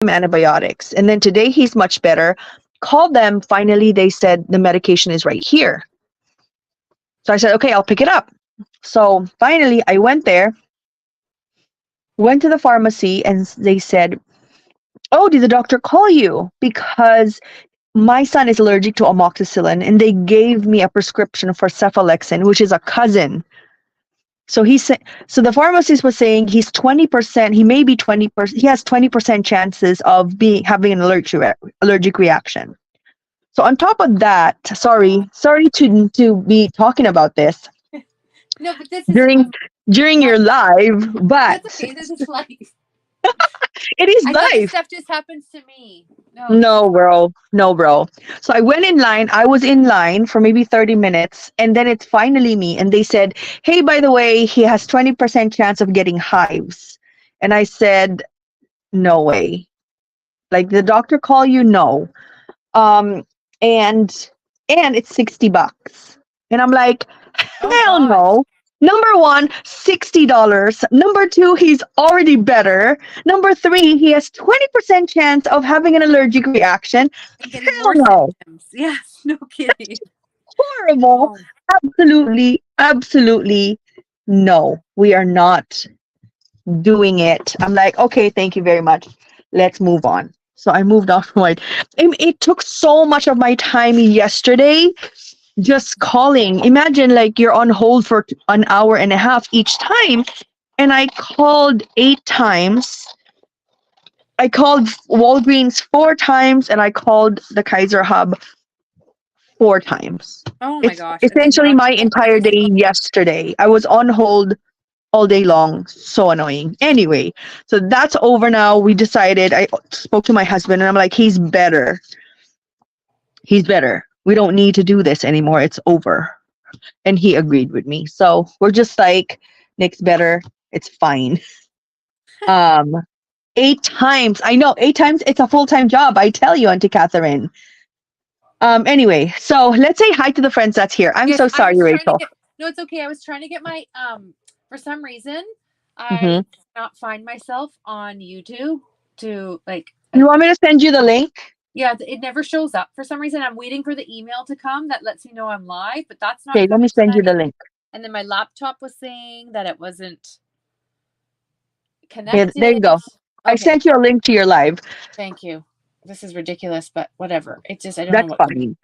antibiotics. And then today he's much better. Called them. Finally, they said the medication is right here. So I said, okay, I'll pick it up. So finally, I went there, went to the pharmacy, and they said, oh, did the doctor call you? Because my son is allergic to amoxicillin, and they gave me a prescription for cephalexin, which is a cousin. So he said, so the pharmacist was saying he's 20%, he may be 20%, he has 20% chances of having an allergic reaction. So on top of that, sorry to be talking about this No, but this is during your live, but that's okay. This is life. it is I thought this life. stuff just happens to me. No, bro. So I went in line. I was in line for maybe 30 minutes, and then it's finally me. And they said, hey, by the way, he has 20% chance of getting hives. And I said, no way. Like, the doctor call you? No. And it's $60. And I'm like, hell no. Number one, $60. Number two, he's already better. Number three, he has 20% chance of having an allergic reaction. Hell no. Yes, no kidding. Horrible. Absolutely no. We are not doing it. I'm like, okay, thank you very much. Let's move on. So I moved on from it. It took so much of my time yesterday just calling. Imagine, like, you're on hold for an hour and a half each time, and I called 8 times. I called Walgreens 4 times, and I called the Kaiser Hub 4 times. Oh my gosh. Essentially my entire day yesterday. I was on hold all day long. So annoying. Anyway, so that's over now. We decided, I spoke to my husband, and I'm like, he's better. We don't need to do this anymore. It's over. And he agreed with me. So we're just like, Nick's better. It's fine. 8 times. I know, 8 times. It's a full-time job. I tell you, Auntie Catherine. Anyway, so let's say hi to the friends that's here. I'm so sorry, Rachel. No, it's okay. I was trying to get my, for some reason, I cannot find myself on YouTube to, like. You want me to send you the link? Yeah, it never shows up. For some reason, I'm waiting for the email to come that lets me know I'm live, but that's not. Okay, let me send you the link. And then my laptop was saying that it wasn't connected. There you go. Okay. I sent you a link to your live. Thank you. This is ridiculous, but whatever. It's just, I don't know.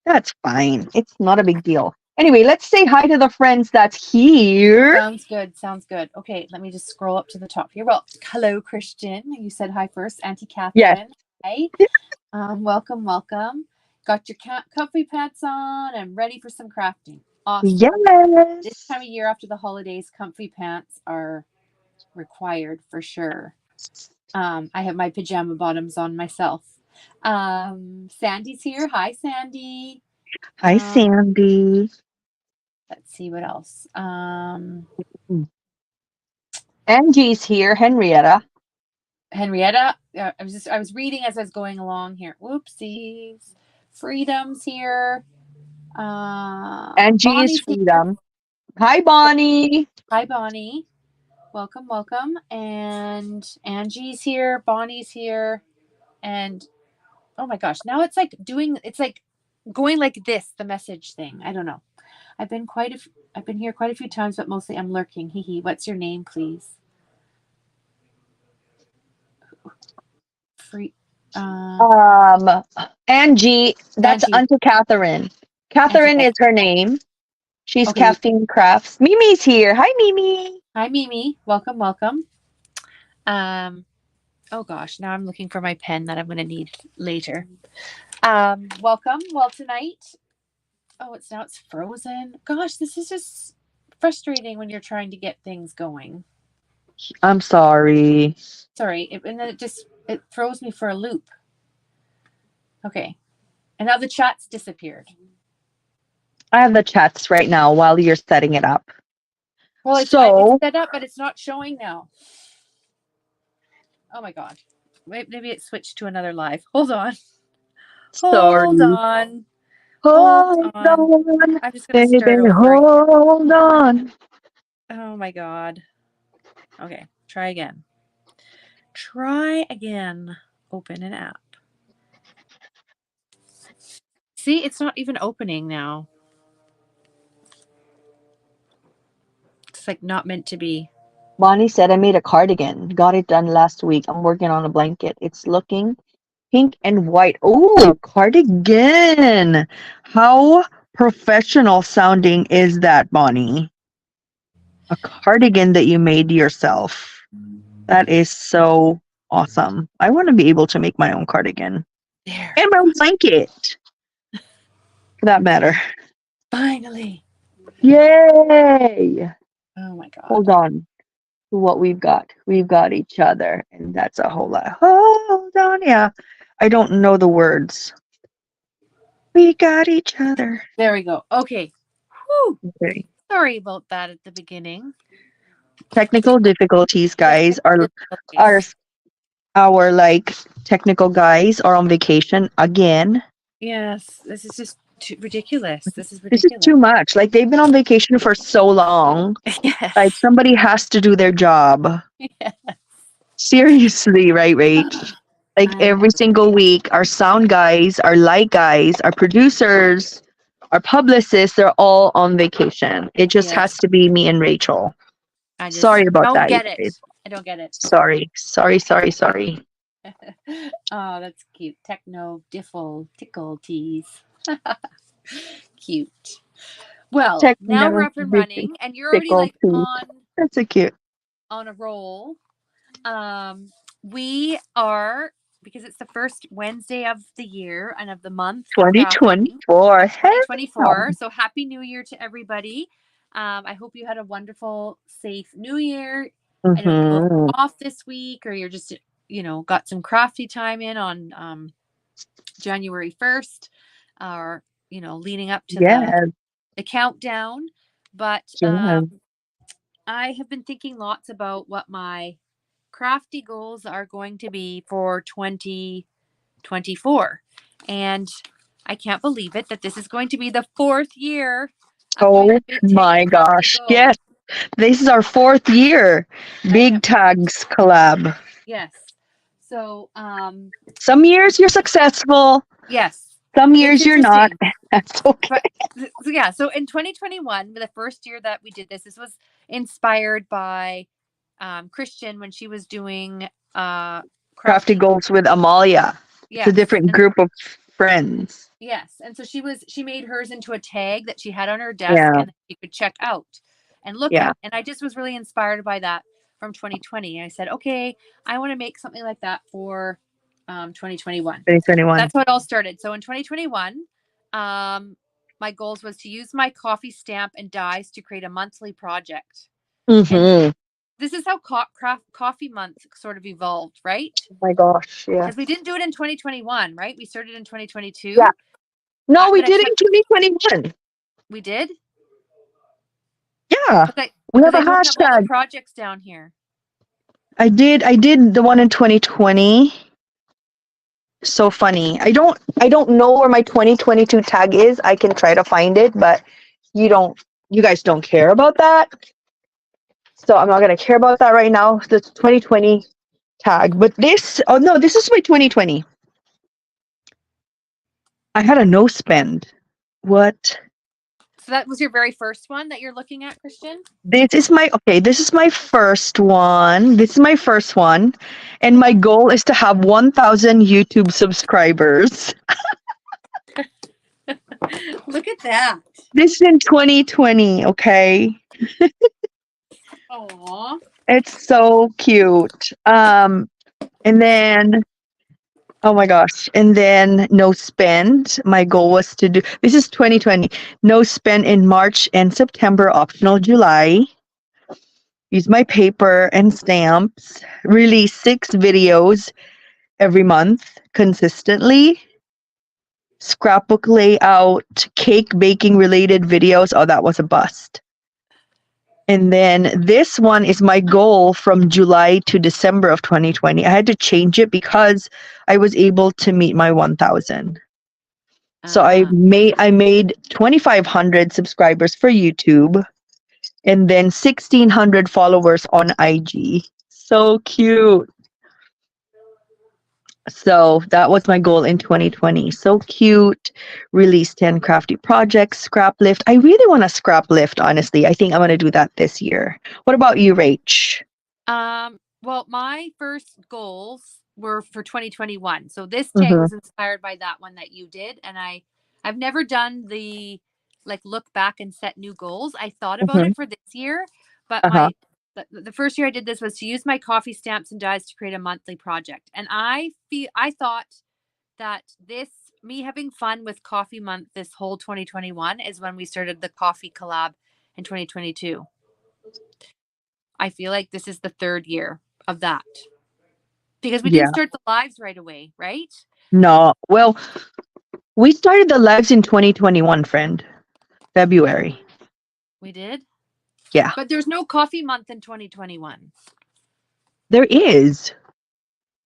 That's fine. It's not a big deal. Anyway, let's say hi to the friends that's here. Sounds good. Okay, let me just scroll up to the top here. Well, hello, Christian. You said hi first. Auntie Catherine. Yes. Hi. Welcome. Got your comfy pants on and ready for some crafting. Awesome. Yes. This time of year after the holidays, comfy pants are required for sure. I have my pajama bottoms on myself. Sandy's here. Hi, Sandy. Hi, Sandy. Let's see what else. Angie's here. Henrietta, I was reading as I was going along here. Whoopsies. Freedom's here. Angie's Freedom. Hi, Bonnie. Hi, Bonnie. Welcome. And Angie's here. Bonnie's here. And oh my gosh, now it's like going like this, the message thing. I don't know. I've been here quite a few times, but mostly I'm lurking. Hee. What's your name, please? Angie, that's Auntie Catherine. Catherine is her name. She's Caffeine Crafts. Mimi's here. Hi, Mimi. Hi, Mimi. Welcome. Oh gosh, now I'm looking for my pen that I'm going to need later. Welcome. Well, tonight. Oh, it's frozen. Gosh, this is just frustrating when you're trying to get things going. I'm sorry. Sorry, and then it throws me for a loop. Okay, and now the chat's disappeared. I have the chats right now while you're setting it up. Well, it's set up, but it's not showing now. Oh my god! Maybe it switched to another live. Hold on. Sorry. Hold on. I'm just gonna start over. Hold on. Oh my god. Okay, try again. Open an app. See, it's not even opening now. It's like not meant to be. Bonnie said I made a cardigan. Got it done last week. I'm working on a blanket. It's looking pink and white. Oh, cardigan. How professional sounding is that, Bonnie? A cardigan that you made yourself. That is so awesome. I want to be able to make my own cardigan There. and my own blanket, for that matter. Finally. Yay! Oh my god. Hold on to what we've got. We've got each other, and that's a whole lot. Hold on, yeah. I don't know the words. We got each other. There we go. Okay. Whew. Okay. Sorry about that at the beginning. Technical difficulties, guys. Our like technical guys are on vacation again. Yes, this is just ridiculous. This is This is ridiculous. too much. Like they've been on vacation for so long. Yes. Like somebody has to do their job. Yes. Seriously, right, Rach? Like I every know. single week, our sound guys, our light guys, our producers, our publicists, they're all on vacation. It just Yes. has to be me and Rachel. I just Sorry about don't that. get you it. guys. I don't get it. Sorry. Oh, that's cute. Techno difficulties. Cute. Well, now we're up and running, and you're already like That's so cute. on a roll. We are, because it's the first Wednesday of the year and of the month. 2024. 2024. So happy New Year to everybody. I hope you had a wonderful, safe New Year. I don't know if you're off this week or you're just, got some crafty time in on January 1st or, leading up to the countdown. But I have been thinking lots about what my crafty goals are going to be for 2024. And I can't believe it that this is going to be the 4th year. Oh my gosh. Yes. This is our 4th year. Big Tags collab. Yes. So, some years you're successful. Yes. Some years you're not. That's okay. But, so in 2021, the first year that we did this was inspired by Christian when she was doing Crafty Goals with Amalia. Yes. It's a different group of friends. Yes. And so she made hers into a tag that she had on her desk and you could check out and look at. And I just was really inspired by that from 2020. And I said, okay, I want to make something like that for 2021. That's how it all started. So in 2021, my goals was to use my coffee stamp and dies to create a monthly project. Mm-hmm. This is how coffee month sort of evolved, right? Oh my gosh, yeah. Because we didn't do it in 2021, right? We started in 2022. Yeah. No, we did it in 2021. We did? Yeah. We have a hashtag. Have all the projects down here. I did the one in 2020. So funny. I don't know where my 2022 tag is. I can try to find it, but you guys don't care about that. So I'm not going to care about that right now. The 2020 tag. But this is my 2020. I had a no spend. What? So that was your very first one that you're looking at, Christian? This is my first one. This is my first one. And my goal is to have 1,000 YouTube subscribers. Look at that. This is in 2020, okay? Aww. It's so cute. And then, oh my gosh. And then no spend. My goal was to do, this is 2020, no spend in March and September, optional July. Use my paper and stamps. Release 6 videos every month consistently. Scrapbook layout, cake baking related videos. Oh, that was a bust. And then this one is my goal from July to December of 2020. I had to change it because I was able to meet my 1,000. So I made 2,500 subscribers for YouTube and then 1,600 followers on IG. So cute. So that was my goal in 2020. So cute. Release 10 crafty projects, scrap lift. I really want a scrap lift, honestly. I think I'm going to do that this year. What about you, Rach? Well, my first goals were for 2021. So this tag Mm-hmm, was inspired by that one that you did. And I've never done the like look back and set new goals. I thought about mm-hmm, it for this year, but uh-huh. the first year I did this was to use my coffee stamps and dies to create a monthly project. And I thought that this me having fun with coffee month this whole 2021 is when we started the coffee collab in 2022. I feel like this is the third year of that because we didn't Yeah. start the lives right away, right? No. Well, we started the lives in 2021, friend. February. We did. Yeah. But there's no coffee month in 2021. There is.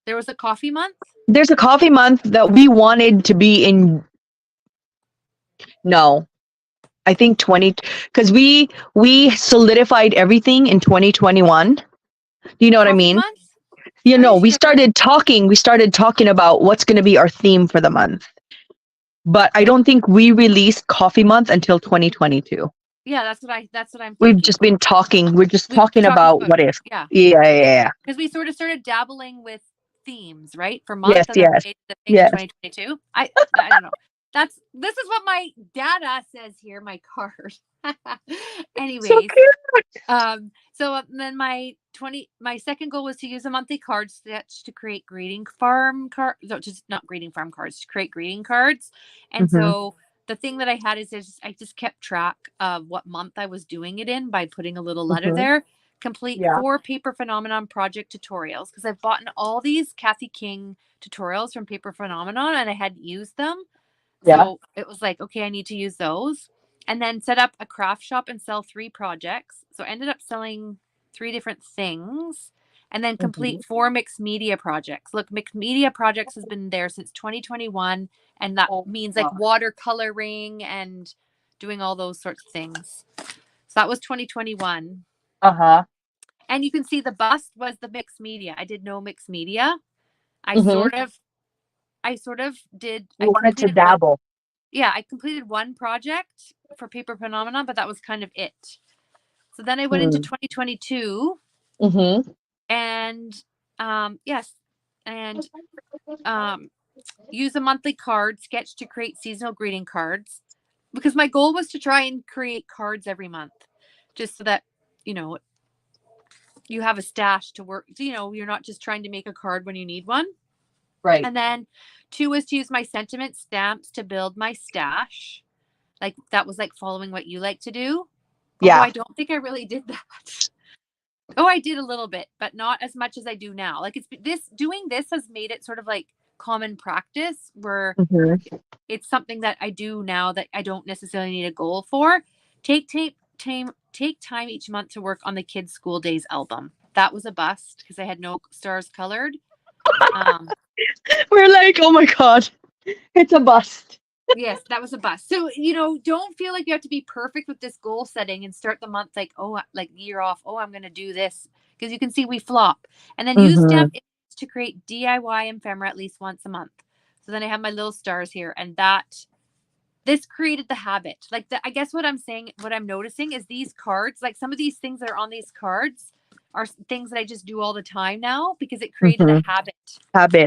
There was a coffee month? There's a coffee month that we wanted to be in. No. I think 20 because we solidified everything in 2021. Do you know what I Coffee mean? month? You Are know, you sure? we started talking about what's going to be our theme for the month. But I don't think we released coffee month until 2022. Yeah, that's what I'm We've thinking. just been talking. We're just We've been talking talking about about, what if. yeah, Yeah, yeah, yeah. because we sort of started dabbling with themes, right, for Yes, month, and then yes, we made the thing in yes. 2022. I don't know. This is what my data says here, my card. So Anyways, cute. so then my second goal was to use a monthly card sketch to create greeting farm card, no, just not greeting farm cards, to create greeting cards. And Mm-hmm, so the thing that I had is I just kept track of what month I was doing it in by putting a little letter mm-hmm. there. Complete Yeah, 4 paper phenomenon project tutorials because I've bought all these Kathy King tutorials from Paper Phenomenon and I hadn't used them. yeah. So it was like, okay, I need to use those. And then set up a craft shop and sell 3 projects. So I ended up selling 3 different things and then Mm-hmm. complete 4 mixed media projects. Look, mixed media projects has been there since 2021. And that Oh means my like God. watercoloring and doing all those sorts of things. So that was 2021. Uh-huh. And you can see the bust was the mixed media. I did no mixed media. I Mm-hmm. sort of I sort of did I You wanted to completed one dabble. yeah, I completed one project for Paper Phenomenon, but that was kind of it. So then I went into Mm. 2022 Mm-hmm. and yes, and um use a monthly card sketch to create seasonal greeting cards because my goal was to try and create cards every month just so that, you know, you have a stash to work, you know, you're not just trying to make a card when you need one. Right. And then 2 was to use my sentiment stamps to build my stash. Like that was like following what you like to do. Although Yeah. I don't think I really did that. Oh, I did a little bit, but not as much as I do now. Like doing this has made it sort of like common practice where Mm-hmm. it's something that I do now that I don't necessarily need a goal for. Take time each month to work on the kids' school days album. That was a bust because I had no stars colored. Um, We're like, oh my God, it's a bust. Yes, that was a bust. So, you know, don't feel like you have to be perfect with this goal setting and start the month like, oh, like year off, oh, I'm going to do this. Because you can see we flop. And then use Mm-hmm. stamp images to create DIY ephemera at least once a month. So then I have my little stars here. And this created the habit. Like, I guess what I'm saying, what I'm noticing is these cards, like some of these things that are on these cards are things that I just do all the time now because it created a Mm-hmm. habit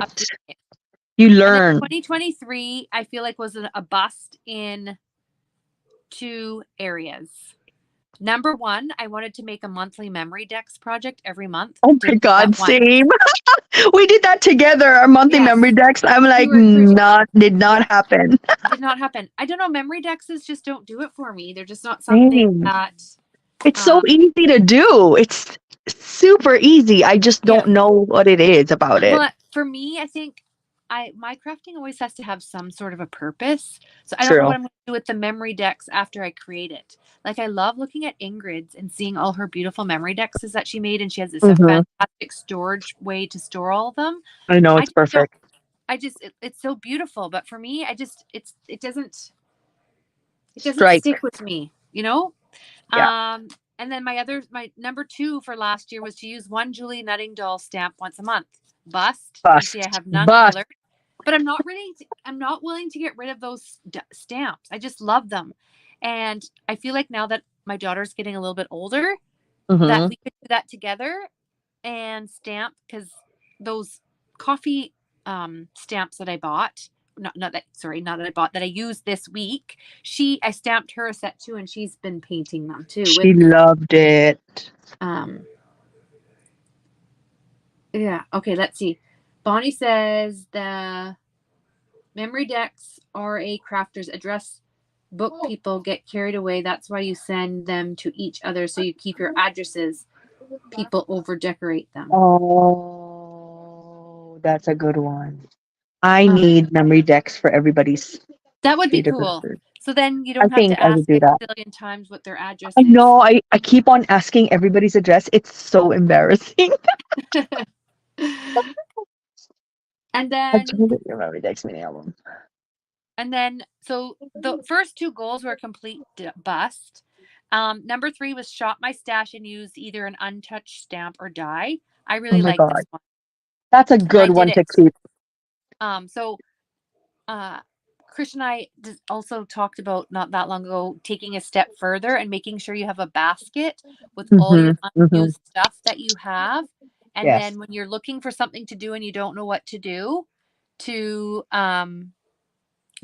of Habits. doing it. You And then learn. 2023, I feel like was a bust in 2 areas. Number 1, I wanted to make a monthly memory decks project every month. Oh my Didn't do God, that once. same. We did that together, our monthly Yes, memory decks. I'm like, you were crazy. did not Yeah, happen. did not happen. I don't know. Memory decks just don't do it for me. They're just not something Same. that. It's so Um, easy to do. It's super easy. I just yeah. don't know what it is about it. Well, for me, I think my crafting always has to have some sort of a purpose. So I don't know True. what I'm going to do with the memory decks after I create it. Like I love looking at Ingrid's and seeing all her beautiful memory decks that she made, and she has this a Mm-hmm. fantastic storage way to store all of them. I know I it's just don't. perfect. It's so beautiful, but for me, it doesn't Strike. stick with me, you know. Yeah. And then my number 2 for last year was to use one Julie Nutting doll stamp once a month. bust. You Bust. see, I have none Bust. colored, but I'm not really. I'm not willing to get rid of those stamps. I just love them, and I feel like now that my daughter's getting a little bit older, that Mm-hmm. we could do that together and stamp, because those coffee stamps that I bought, not that I bought, that I used this week, I stamped her a set too, and she's been painting them too with She me. loved it. Yeah, okay, let's see. Bonnie says the memory decks are a crafter's address book. People get carried away, that's why you send them to each other, so you keep your addresses. People over decorate them. Oh, that's a good one. I Um, need memory decks for everybody's that would be date of cool. birth. So then you I don't have think to I would ask do a that. billion times what their address I is. know. I keep on asking everybody's address. It's so embarrassing. And I'm then trying to get your memory decks mini album. so the first two goals were complete bust. Number 3 was shop my stash and use either an untouched stamp or die. I Oh really my like this God. one, That's a and I good did one it. to keep. So Chris and I also talked about not that long ago taking a step further and making sure you have a basket with all your unused stuff that you have. And Yes. then when you're looking for something to do and you don't know what to do, to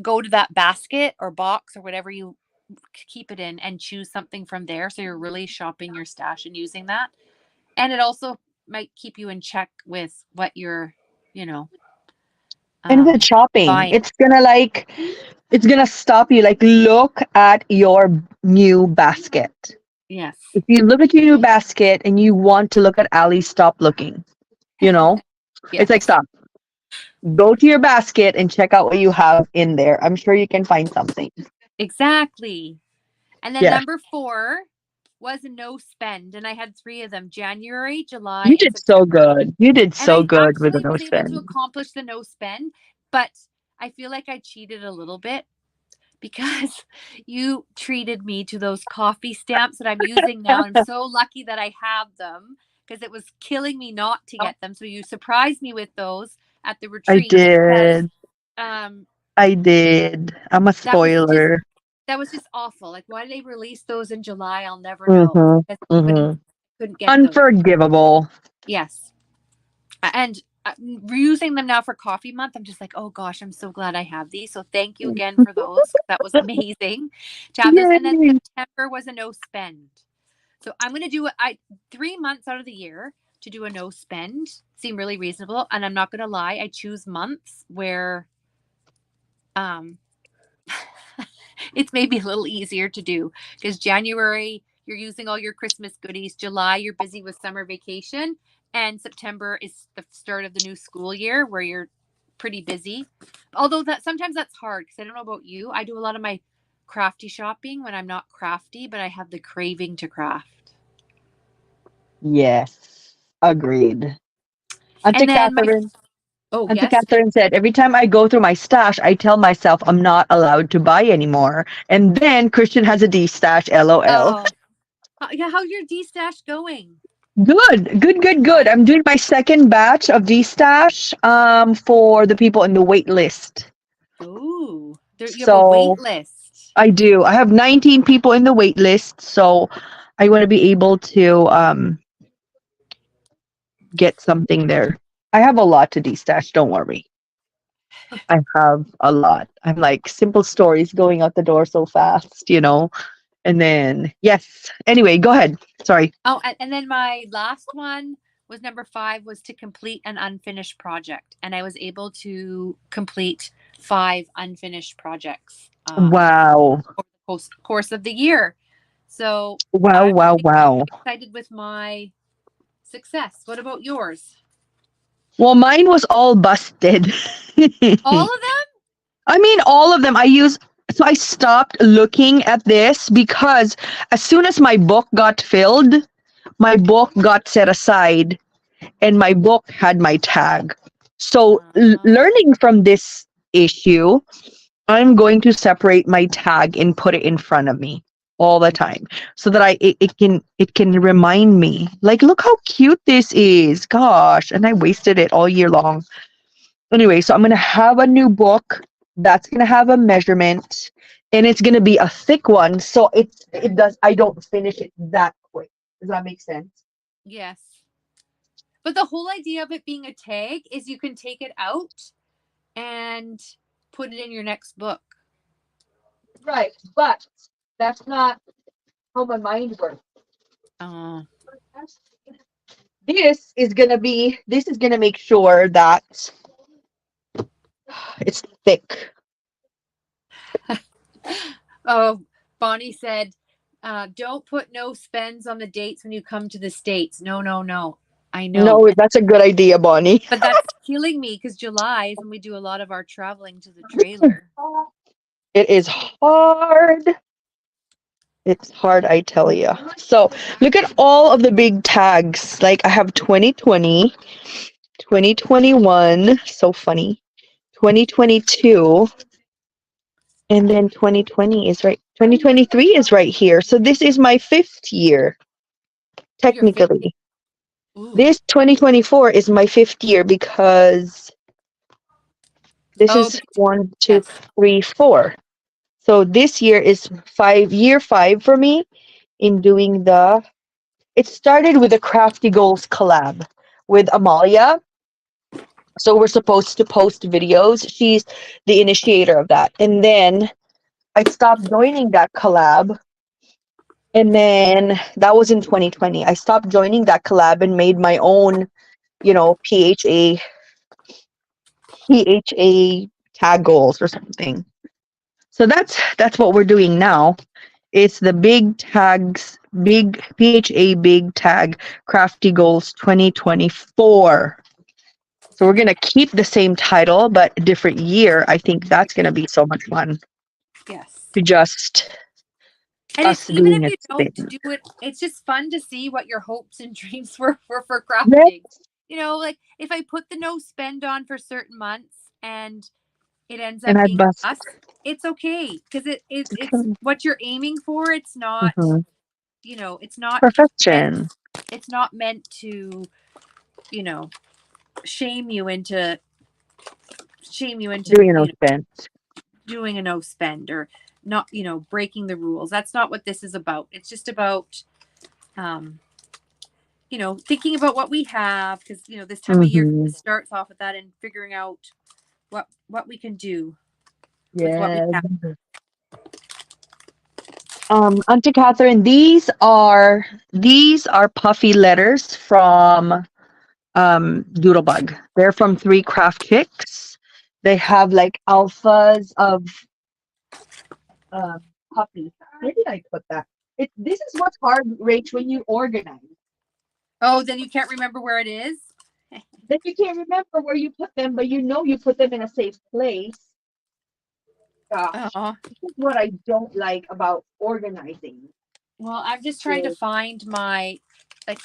go to that basket or box or whatever you keep it in and choose something from there. So you're really shopping your stash and using that. And it also might keep you in check with what you're, you know, And with shopping, buying. it's gonna stop you. Like, look at your new basket. Yes. If you look at your new basket and you want to look at Ali, stop looking. You know, it's like, Yes. stop. Go to your basket and check out what you have in there. I'm sure you can find something. Exactly. And then Yeah. number 4 was a no spend. And I had 3 of them: January, July, You and did so September. good. You did And so I good with the actually no was able to spend. accomplish the no spend, but I feel like I cheated a little bit because you treated me to those coffee stamps that I'm using now. I'm so lucky that I have them, because it was killing me not to get them. So you surprised me with those at the I retreat, because did. um I did. I'm a that was just spoiler. awful. Like, why did they release those in July? I'll never know. Mm-hmm. Because Mm-hmm. couldn't get those. Unforgivable. Yes. And reusing them now for coffee month, I'm just like, oh gosh, I'm so glad I have these. So thank you again for those. That was amazing to have those. And then Yay. September was a no spend. So I'm going to do 3 months out of the year to do a no spend. Seem really reasonable. And I'm not going to lie, I choose months where it's maybe a little easier to do, because January, you're using all your Christmas goodies. July, you're busy with summer vacation. And September is the start of the new school year, where you're pretty busy. Although that sometimes that's hard, because I don't know about you. I do a lot of my crafty shopping when I'm not crafty, but I have the craving to craft. Yes. Agreed. Auntie And then Catherine. oh, Auntie yes. Catherine said, every time I go through my stash, I tell myself I'm not allowed to buy anymore. And then Christian has a D stash, LOL. Oh, yeah. How's your D stash going? Good, good, good, good. I'm doing my second batch of D stash for the people in the wait list. Oh, you have a So wait list. I do. I have 19 people in the wait list, so I want to be able to get something there. I have a lot to de-stash, don't worry. I have a lot. I'm like simple stories going out the door so fast, you know. And then yes. Anyway, go ahead. Sorry. Oh, and then my last one was number 5, was to complete an unfinished project. And I was able to complete 5 unfinished projects Wow. over the course of the year. So Wow, I'm wow, really wow. excited with my success. What about yours? Well, mine was all busted. All of them? I mean, all of them. So I stopped looking at this because as soon as my book got filled, my book got set aside and my book had my tag. So learning from this issue, I'm going to separate my tag and put it in front of me. all the time so that it can remind me. Like, look how cute this is. Gosh, and I wasted it all year long. Anyway, so I'm gonna have a new book that's gonna have a measurement, and it's gonna be a thick one, so it does I don't finish it that quick. Does that make sense? Yes. But the whole idea of it being a tag is you can take it out and put it in your next book. Right, but that's not how my mind works. Oh. This is gonna make sure that it's thick. Oh, Bonnie said, don't put no spends on the dates when you come to the States. No, no, no. I know. No, that's a good idea, Bonnie. But that's killing me because July is when we do a lot of our traveling to the trailer. It is hard. It's hard, I tell you. So look at all of the big tags. Like I have 2020, 2021, so funny, 2022, and then 2020 is right. 2023 is right here. So this is my 5th year, technically. Ooh. This 2024 is my 5th year because this is 1, 2, yes. 3, 4. So this year is year 5 for me in doing it started with a Crafty Goals collab with Amalia. So we're supposed to post videos. She's the initiator of that. And then I stopped joining that collab. And then that was in 2020. I stopped joining that collab and made my own, PHA tag goals or something. So that's what we're doing now. It's the big tags, big PHA big tag Crafty Goals 2024. So we're gonna keep the same title but a different year. I think that's gonna be so much fun. Yes. To just and us even doing if you it. don't do it, it's just fun to see what your hopes and dreams were for crafting. Yes. Like if I put the no spend on for certain months and it ends up And I being bust. us, it's okay because it's what you're aiming for. It's not, it's not Perfection. It's not meant to, shame you into Doing a no spend. doing a no spend or not, breaking the rules. That's not what this is about. It's just about, thinking about what we have because, this time of year starts off with that and figuring out what we can do with what we have. Auntie Catherine, these are puffy letters from Doodlebug. They're from 3 Craft Chicks. They have like alphas of puffy. Where did I put that? This is what's hard, Rach, when you organize. Oh, then you can't remember where it is? Then you can't remember where you put them, but you put them in a safe place. Gosh, this is what I don't like about organizing. Well, I'm just trying to find I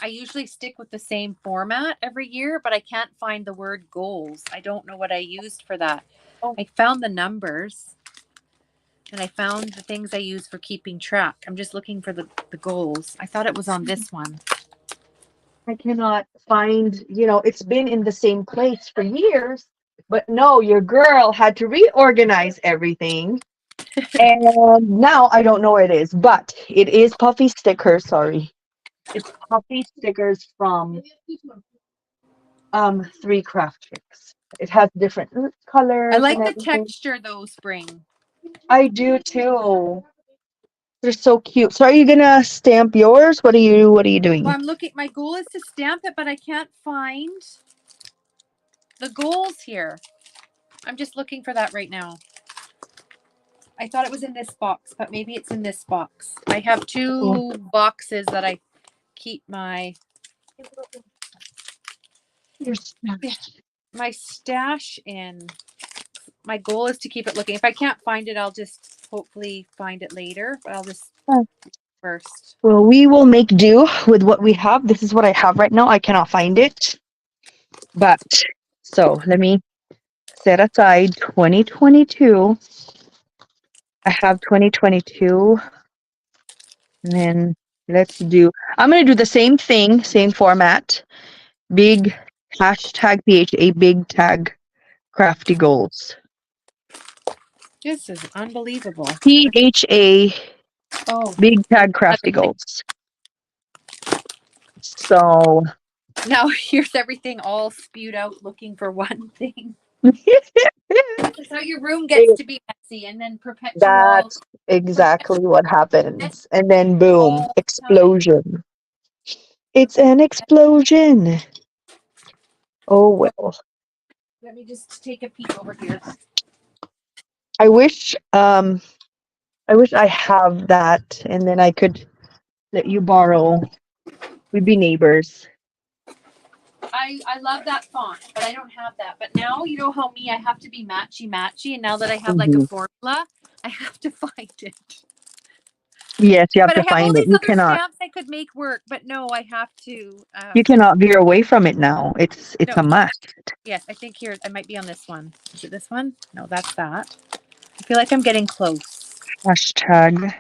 usually stick with the same format every year, but I can't find the word goals. I don't know what I used for that. Oh. I found the numbers and I found the things I use for keeping track. I'm just looking for the goals. I thought it was on this one. I cannot find, it's been in the same place for years, but no, your girl had to reorganize everything. And now I don't know where it is, but it is puffy stickers. Sorry. It's puffy stickers from 3 Craft Chicks. It has different colors. I like the texture though, Spring. I do too. They're so cute. So are you gonna stamp yours? What are you doing? Well, I'm looking. My goal is to stamp it, but I can't find the goals here. I'm just looking for that right now. I thought it was in this box, but maybe it's in this box. I have 2 boxes that I keep my stash in. My goal is to keep it looking. If I can't find it, I'll just hopefully find it later, but I'll just first. Well, we will make do with what we have. This is what I have right now. I cannot find it. But so let me set aside 2022. I have 2022 And then I'm going to do the same thing, same format. Big hashtag PHA, big tag crafty goals. This is unbelievable. PHA, Oh, big tag crafty goals. So now here's everything all spewed out looking for one thing. That's how your room gets to be messy and then perpetual. that's exactly what happens. And then boom, all explosion. It's an explosion. Oh well. Let me just take a peek over here. I wish I have that and then I could let you borrow. We'd be neighbors. I love that font, but I don't have that. But now you know how I have to be matchy, and now that I have like a formula, I have to find it. Yes, you have But to I have all find it. these You other cannot stamps I could make work, but no, I have to. you cannot veer away from it now. It's No. a must. Yes, I think here I might be on this one. Is it this one? No, that's that. I feel like I'm getting close. Hashtag.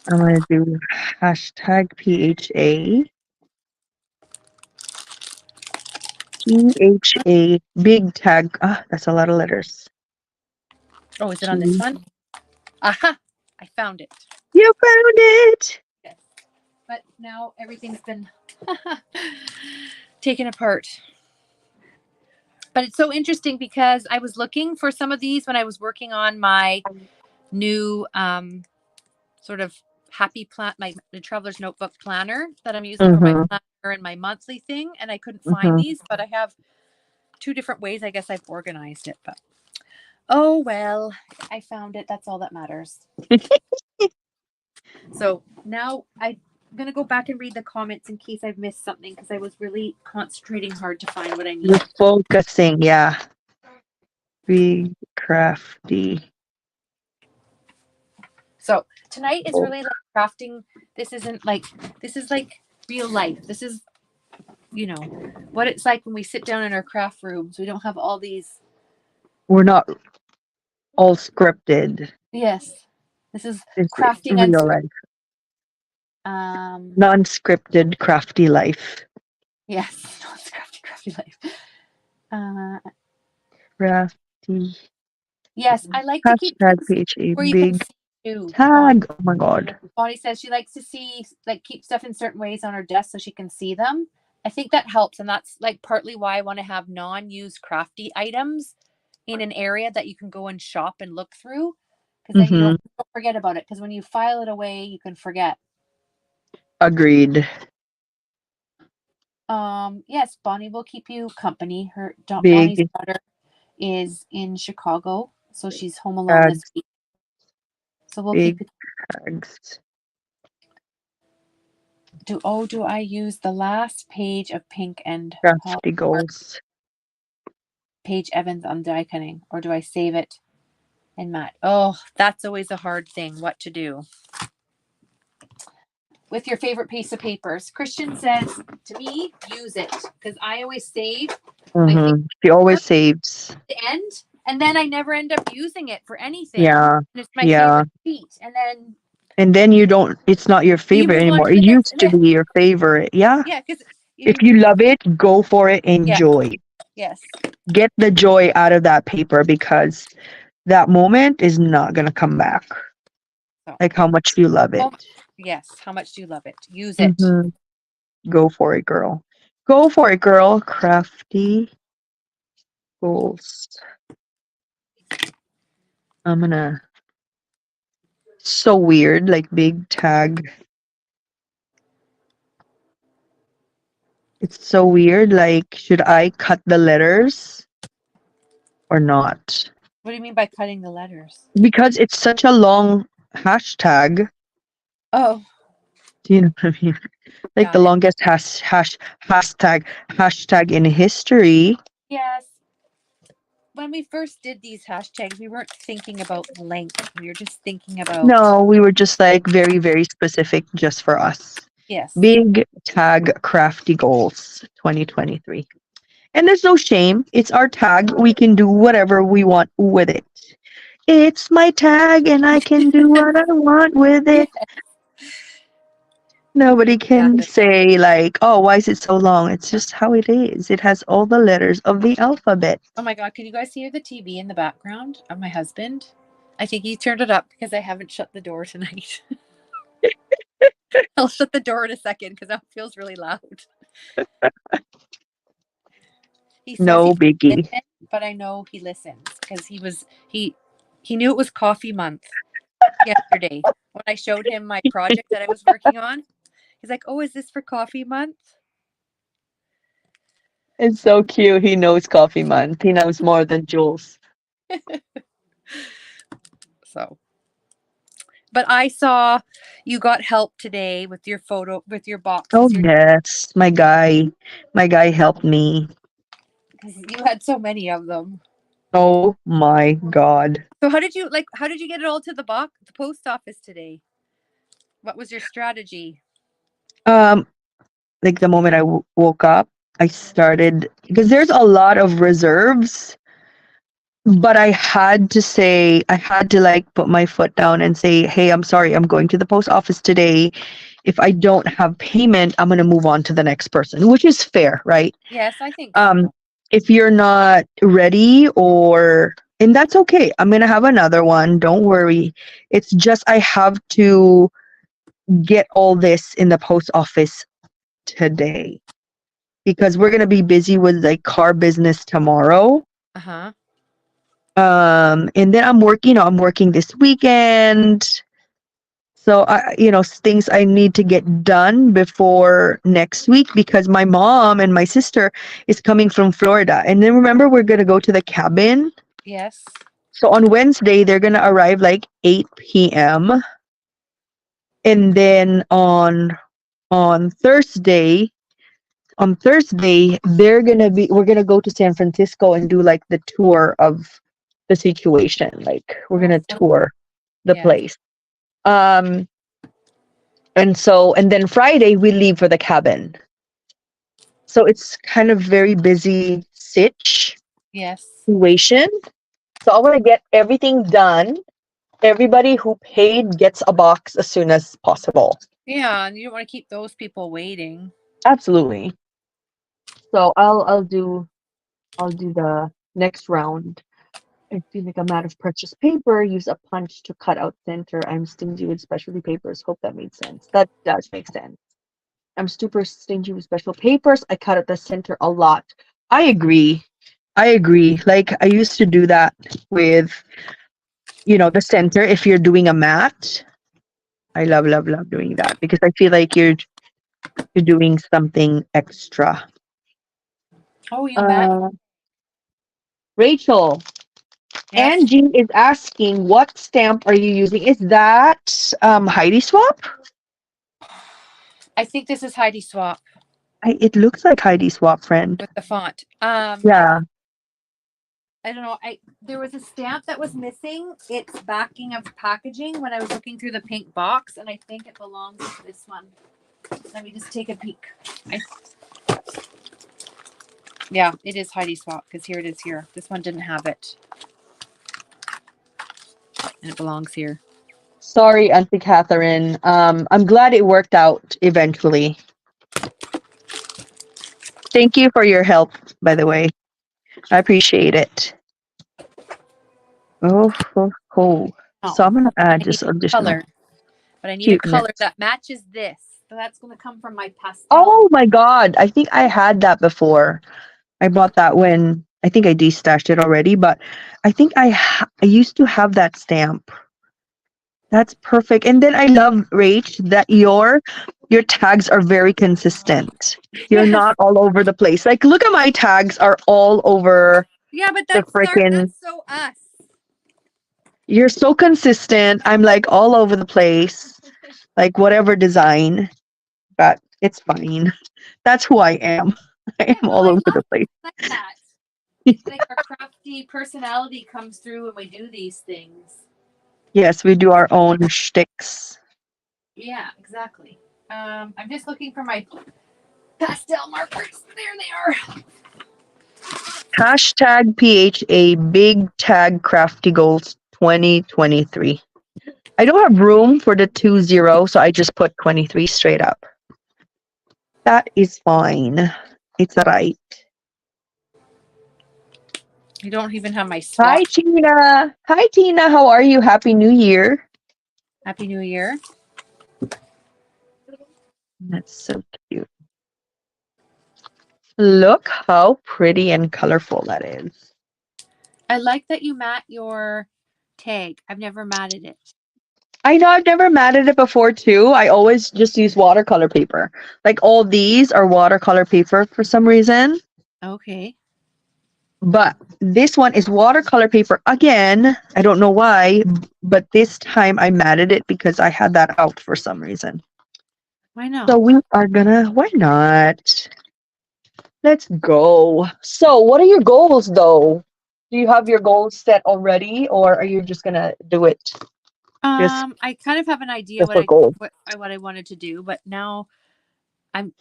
I'm gonna do hashtag PHA. PHA big tag. Ah, that's a lot of letters. Oh, is it on this one? Aha! I found it. You found it. Yes. But now everything's been taken apart. But it's so interesting because I was looking for some of these when I was working on my new sort of happy plan, the Traveler's Notebook planner that I'm using for my planner and my monthly thing, and I couldn't find these, but I have 2 different ways I guess I've organized it. But oh well, I found it. That's all that matters. So now I'm gonna go back and read the comments in case I've missed something because I was really concentrating hard to find what I need. You're focusing, yeah. Big crafty. So tonight is really like crafting. This is like real life. This is, what it's like when we sit down in our craft rooms. We don't have all these. We're not all scripted. Yes. This is It's crafting real life. Non-scripted crafty life. Yes. Crafty life. Crafty. Yes, I like to keep Hashtag PHA where you can big see too. tag. Oh my god. Bonnie says she likes to see, like, keep stuff in certain ways on her desk so she can see them. I think that helps, and that's like partly why I want to have non-used crafty items in an area that you can go and shop and look through, because then you don't forget about it. Because when you file it away, you can forget. Agreed. Yes, Bonnie will keep you company. Big Bonnie's daughter is in Chicago, so she's home alone this week. So we'll keep it. Tags. Do I use the last page of Pink and Crafty goals. Paige Evans on die cutting, or do I save it and Matt? Oh, that's always a hard thing. What to do with your favorite piece of papers? Christian says to me, use it, because I always save. She always saves the end, and then I never end up using it for anything. Yeah. And it's my favorite sheet, and then you don't. It's not your favorite anymore. It used to be your favorite. Yeah. Yeah, because if you love it, go for it. Enjoy. Yes. Get the joy out of that paper because that moment is not gonna come back. Like how much do you love it? Yes. How much do you love it? Use it. Go for it, girl. Go for it, girl. Crafty goals. I'm gonna. So weird, like big tag. It's so weird. Like, should I cut the letters or not? What do you mean by cutting the letters? Because it's such a long hashtag. Oh. Do you know what I mean? Like the longest hashtag in history. Yes. When we first did these hashtags, we weren't thinking about length. We were just thinking about. No, we were just like very, very specific just for us. Yes. Big tag crafty goals 2023. And there's no shame. It's our tag. We can do whatever we want with it. It's my tag and I can do what I want with it. Nobody can Exactly. say like, oh, why is it so long? It's just how it is. It has all the letters of the alphabet. Oh my God, can you guys hear the TV in the background of my husband? I think he turned it up because I haven't shut the door tonight. I'll shut the door in a second because that feels really loud. He says No he biggie. listen, but I know he listens because he knew it was coffee month yesterday when I showed him my project that I was working on. He's like, "Oh, is this for coffee month?" It's so cute. He knows Coffee Month. He knows more than Jules. So, but I saw you got help today with your photo with your Oh boxes. yes, my guy helped me. You had so many of them. Oh my God. So how did you get it all to the post office today? What was your strategy? Um, like the moment I woke up, I started because there's a lot of reserves, but I had to like put my foot down and say, hey, I'm sorry, I'm going to the post office today. If I don't have payment, I'm gonna move on to the next person, which is fair, right? Yes, I think Um, if you're not ready and that's okay. I'm gonna have another one. Don't worry. It's just I have to get all this in the post office today because we're gonna be busy with like car business tomorrow. Uh-huh. And then I'm working this weekend. So things I need to get done before next week because my mom and my sister is coming from Florida. And then remember we're gonna go to the cabin. Yes. So on Wednesday they're gonna arrive like 8 p.m. And then on Thursday we're gonna go to San Francisco and do like the tour of the situation. Like we're gonna tour the Yes. place. Um and then Friday we leave for the cabin. So it's kind of very busy Yes. situation. So I want to get everything done. Everybody who paid gets a box as soon as possible. Yeah, and you don't want to keep those people waiting. Absolutely. So I'll do the next round. I feel like I'm out of purchase paper. Use a punch to cut out center. I'm stingy with specialty papers. Hope that made sense. That does make sense. I'm super stingy with special papers. I cut out the center a lot. I agree. Like I used to do that with, the center. If you're doing a mat, I love doing that because I feel like you're doing something extra. Oh, you met? Rachel, Yes. Angie is asking, what stamp are you using? Is that Heidi Swap? I think this is Heidi Swap It looks like Heidi Swap, friend. with the font. Yeah. I don't know. There was a stamp that was missing. It's backing of packaging when I was looking through the pink box, and I think it belongs to this one. Let me just take a peek. Yeah, it is Heidi Swap because here it is here. This one didn't have it. And it belongs here. Sorry, Auntie Catherine. I'm glad it worked out eventually. Thank you for your help, by the way. I appreciate it. Oh. So I'm gonna add just additional color. But I need cuteness. a color that matches this. So that's going to come from my pastel. Oh my God. I think I had that before. I bought that when I think I destashed it already, but I think I used to have that stamp. That's perfect. And then I love, Rach, that your tags are very consistent. You're not all over the place. Like, look at my tags are all over. Yeah, but that's so us. You're so consistent. I'm like all over the place, like whatever design, but it's fine. That's who I am. I am all over the place. Like that. Like our crafty personality comes through when we do these things. Yes, we do our own shticks. Yeah, exactly. I'm just looking for my pastel markers. There they are. Hashtag PHA Big Tag Crafty Goals 2023. I don't have room for the 20, so I just put 23 straight up. That is fine. It's alright. I don't even have my Hi, swatch. Tina. Hi, Tina. How are you? Happy New Year. Happy New Year. That's so cute. Look how pretty and colorful that is. I like that you mat your tag. I've never matted it. I know I've never matted it before too. I always just use watercolor paper. Like all these are watercolor paper for some reason. Okay. But this one is watercolor paper again. I don't know why, but this time I matted it because I had that out for some reason. Why not? So we are gonna, why not? Let's go. So what are your goals though? Do you have your goals set already or are you just gonna do it I kind of have an idea just for goals? what I wanted to do, but now I'm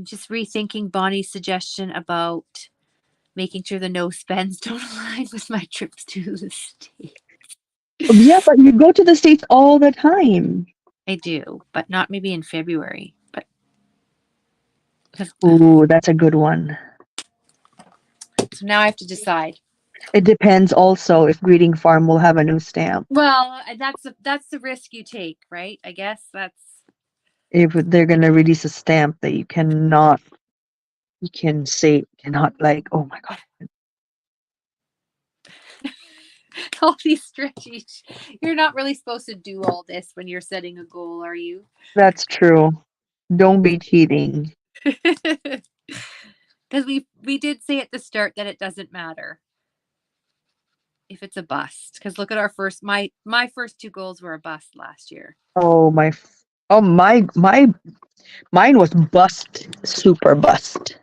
just rethinking Bonnie's suggestion about making sure the no spends don't align with my trips to the States. Yeah, but you go to the States all the time. I do, but not maybe in February. But Ooh, that's a good one. so now I have to decide. It depends also if Greeting Farm will have a new stamp. Well, that's the risk you take, right? I guess that's If they're gonna release a stamp that you cannot, you can say cannot like, oh my god. all these stretchies. You're not really supposed to do all this when you're setting a goal, are you? That's true. Don't be cheating. Because we did say at the start that it doesn't matter if it's a bust. Because look at our first my first two goals were a bust last year. Oh my, oh my, mine was bust, super bust.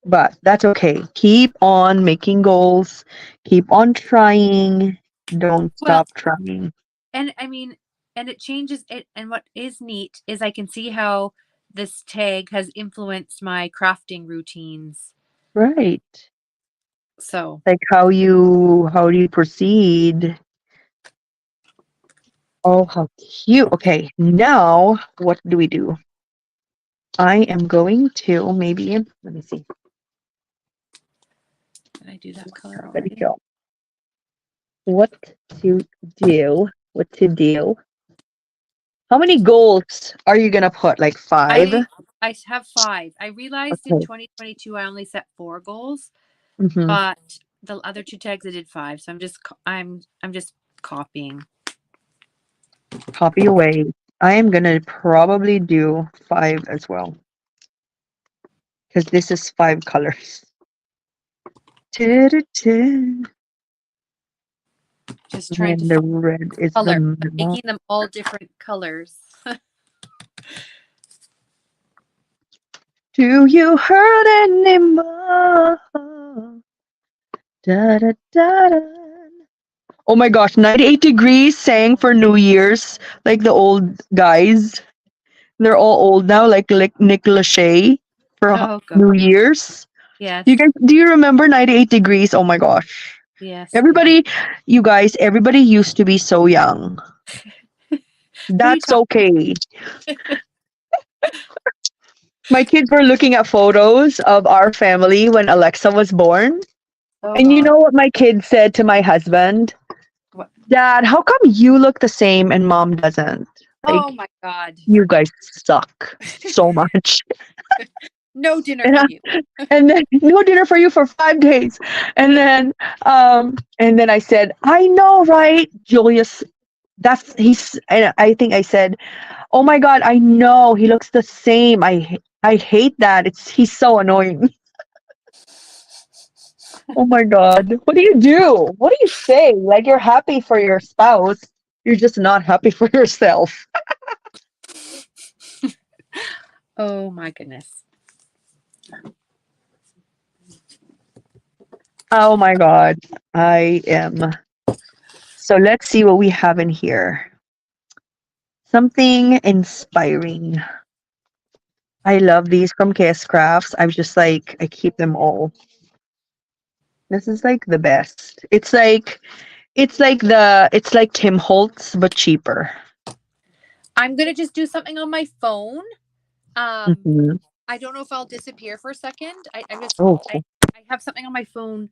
But that's okay. Keep on making goals. Keep on trying. Don't Well, stop trying. and I mean, and it changes it. And what is neat is I can see how this tag has influenced my crafting routines. Right. So Like how do you proceed? Oh, how cute. Okay, now what do we do? I am going to maybe, let me see. did I do that color There we already? go. What to do? What to do? How many goals are you gonna put? Like 5? I have 5. I realized in Okay. 2022 I only set 4 goals, Mm-hmm. but the other 2 tags I did 5. So I'm just copying. Copy away. I am gonna probably do 5 as well. Because this is 5 colors. And Just trying to the find red is color, the but middle. making them all different colors. Do you hurt anymore? Da, da, da, da. Oh my gosh, 98 Degrees sang for New Year's, like the old guys. They're all old now, like Nick Lachey for Oh god. New Year's. Yes. You guys, do you remember 98 Degrees? Oh my gosh. Yes. Everybody, you guys, everybody used to be so young. Who you That's talking? okay. My kids were looking at photos of our family when Alexa was born. Oh And you god. know what my kid said to my husband? What? Dad, how come you look the same and mom doesn't? Like, Oh my god. you guys suck so much. No dinner And, for I, you. and then no dinner for you for 5 days. And then I said, I know, right, Julius? And I think I said, oh my God, I know he looks the same. I hate that. He's so annoying. Oh my God. What do you do? What do you say? Like you're happy for your spouse. You're just not happy for yourself. Oh my goodness. Oh my God. I am. So let's see what we have in here. Something inspiring. I love these from KS Crafts. I keep them all. This is like the best. It's like It's like Tim Holtz but cheaper. I'm gonna just do something on my phone. Mhm. I don't know if I'll disappear for a second. I'm just Oh, I have something on my phone.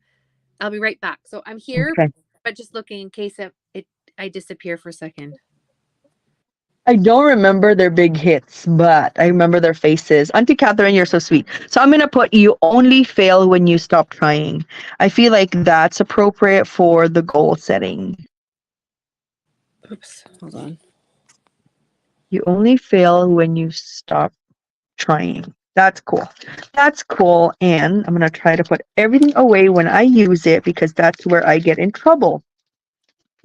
I'll be right back. So I'm here, okay. but just looking in case I disappear for a second. I don't remember their big hits, but I remember their faces. Auntie Catherine, you're so sweet. So I'm gonna put you only fail when you stop trying. I feel like that's appropriate for the goal setting. Oops, hold on. You only fail when you stop trying. That's cool. That's cool. And I'm gonna try to put everything away when I use it because that's where I get in trouble.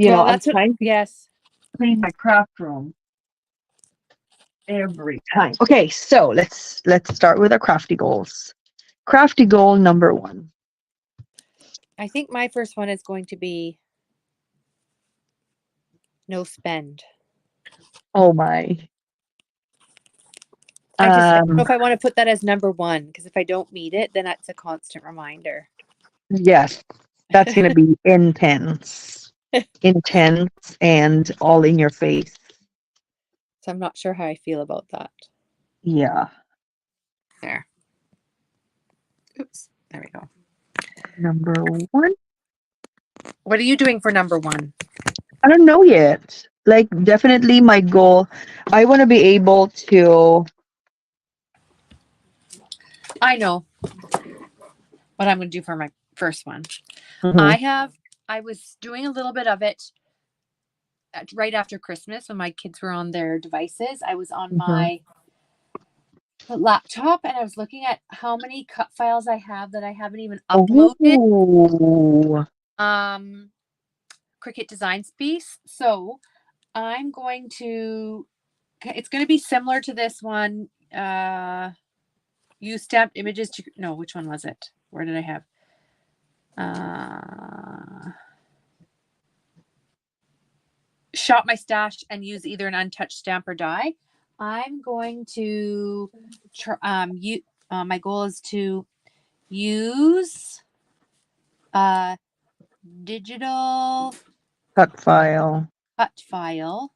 Well, I'm that's what. trying to Yes. clean my craft room every time. Okay, so let's start with our crafty goals. Crafty goal number 1. I think my first one is going to be no spend. Oh my. I don't know Um, if I want to put that as number one because if I don't meet it, then that's a constant reminder. yes, that's gonna be intense. Intense and all in your face. So I'm not sure how I feel about that. Yeah. There. Oops. There we go. Number 1. What are you doing for number one? I don't know yet. Like definitely my goal. I want to be able to. I know what I'm going to do for my first one. Mhm, I was doing a little bit of it right after Christmas when my kids were on their devices. I was on mhm. my laptop and I was looking at how many cut files I have that I haven't even uploaded. Oh. Cricut Design Space. So I'm going to. It's going to be similar to this one. Use stamped images to. No, which one was it? Where did I have? Shop my stash and use either an untouched stamp or die. I'm going to. My goal is to use a digital Cut file cut file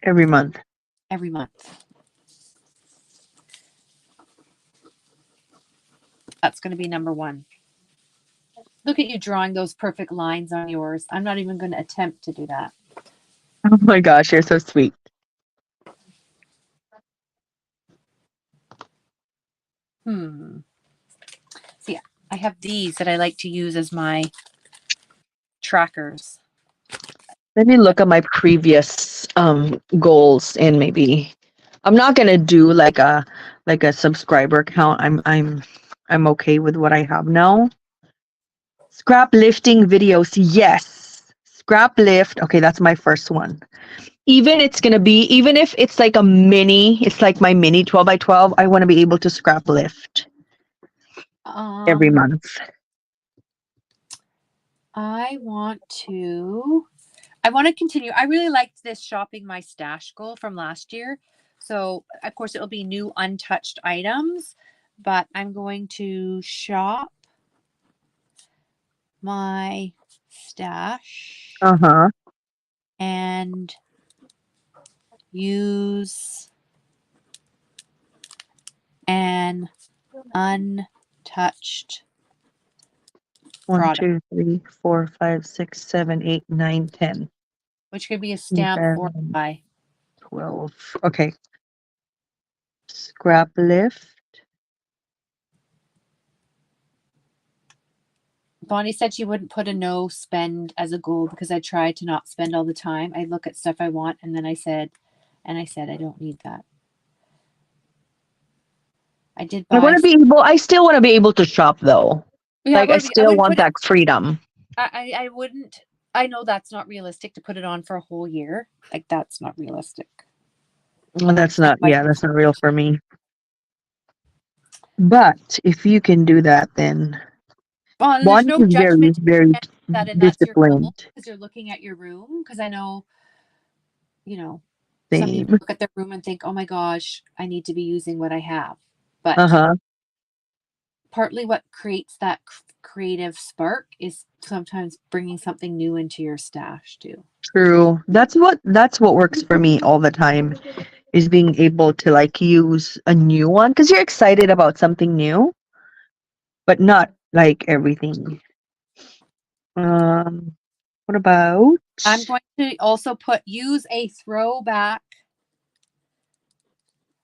every month. every month. That's going to be number one. Look at you drawing those perfect lines on yours. I'm not even going to attempt to do that. Oh my gosh, you're so sweet. See, I have these that I like to use as my trackers. Let me look at my previous goals and maybe I'm not gonna do like a subscriber count. I'm okay with what I have now. Scrap lifting videos, yes. Scrap lift. Okay, that's my first one. Even if it's like a mini, it's like my mini 12 by 12. I want to be able to scrap lift every Um, month. I want to. I want to continue. I really liked this shopping my stash goal from last year. So, of course, it'll be new untouched items, but I'm going to shop my stash Uh-huh. and use an untouched One, product, 2, 3, 4, 5, 6, 7, 8, 9, 10, which could be a stamp or a 11, die. 12. Okay. Scrap lift. Bonnie said she wouldn't put a no spend as a goal because I try to not spend all the time. I look at stuff I want and then I said I don't need that. I did buy. I still want to be able to shop though. Yeah, Like I I still wouldn't want put it. that freedom. I wouldn't. I know that's not realistic to put it on for a whole year. Like that's not realistic. Well, My that's not real for me. But if you can do that, then well, and there's one no is very, judgment very that, and that's your goal disciplined. because you're looking at your room. Because I know, you know, some people Same. look at their room and think, "Oh my gosh, I need to be using what I have," but Uh-huh. partly what creates that creative spark is sometimes bringing something new into your stash too. True. That's what works for me all the time, is being able to like use a new one because you're excited about something new, but not like everything. What about? I'm going to also use a throwback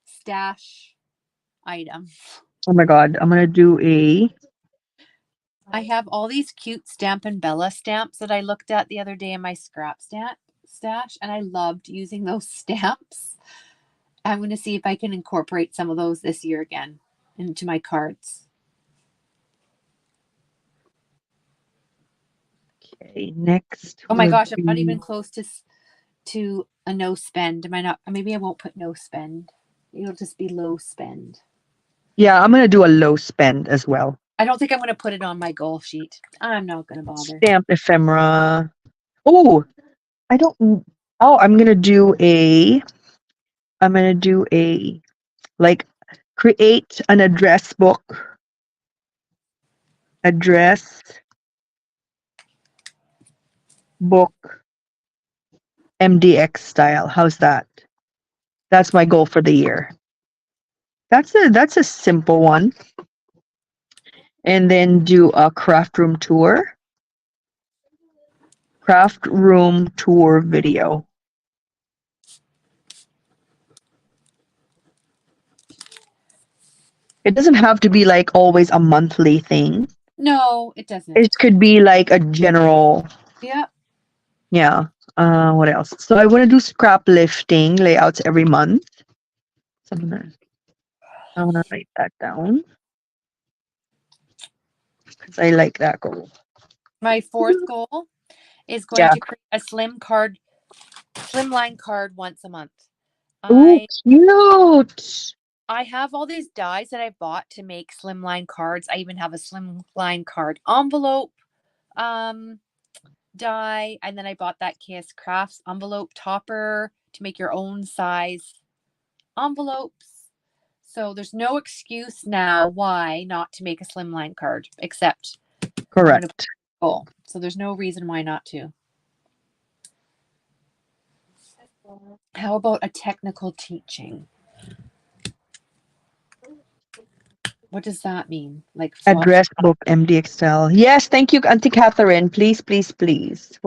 stash item. Oh my god, I'm gonna do a. I have all these cute Stampin' Bella stamps that I looked at the other day in my scrap stash, and I loved using those stamps. I'm going to see if I can incorporate some of those this year again into my cards. Okay, next. Oh my would gosh, I'm not be- even close to a no spend. Am I not? Maybe I won't put no spend. It'll just be low spend. Yeah, I'm gonna do a low spend as well. I don't think I'm going to put it on my goal sheet. I'm not going to bother. Stamp ephemera. Oh, I don't. Oh, I'm gonna do a. I'm gonna do a, like, create an address book. Address book MDX style. How's that? That's my goal for the year. That's a simple one. And then do a craft room tour. Craft room tour video. It doesn't have to be like always a monthly thing. No, it doesn't. It could be like a general. Yeah. Yeah. What else? So I want to do scrap lifting layouts every month. So I'm gonna write that down because I like that goal. My fourth goal is going Yeah. to create a slimline card once a month. Ooh, cute. I have all these dies that I bought to make slimline cards. I even have a slimline card envelope die, and then I bought that KS Crafts envelope topper to make your own size envelopes. So there's no excuse now why not to make a slimline card, except Correct. goal. So there's no reason why not to. How about a technical teaching? What does that mean? Like Address book MDX style. Yes, thank you, Auntie Catherine. Please, please, please.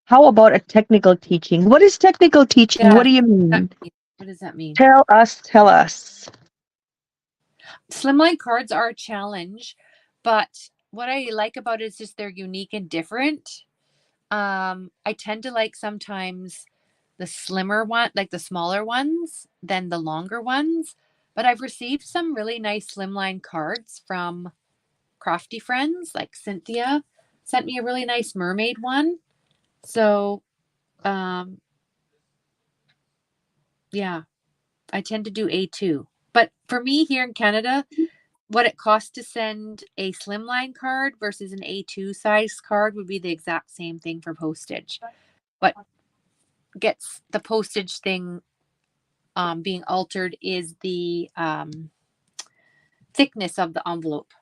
How about a technical teaching? What is technical teaching? Yeah. What do you mean? What does that mean? Tell us. Slimline cards are a challenge, but what I like about it is just they're unique and different. I tend to like sometimes the slimmer one, like the smaller ones, than the longer ones. But I've received some really nice slimline cards from crafty friends, like Cynthia sent me a really nice mermaid one. So, yeah, I tend to do A2. But for me here in Canada, what it costs to send a slimline card versus an A2 size card would be the exact same thing for postage. What gets the postage thing being altered is the thickness of the envelope.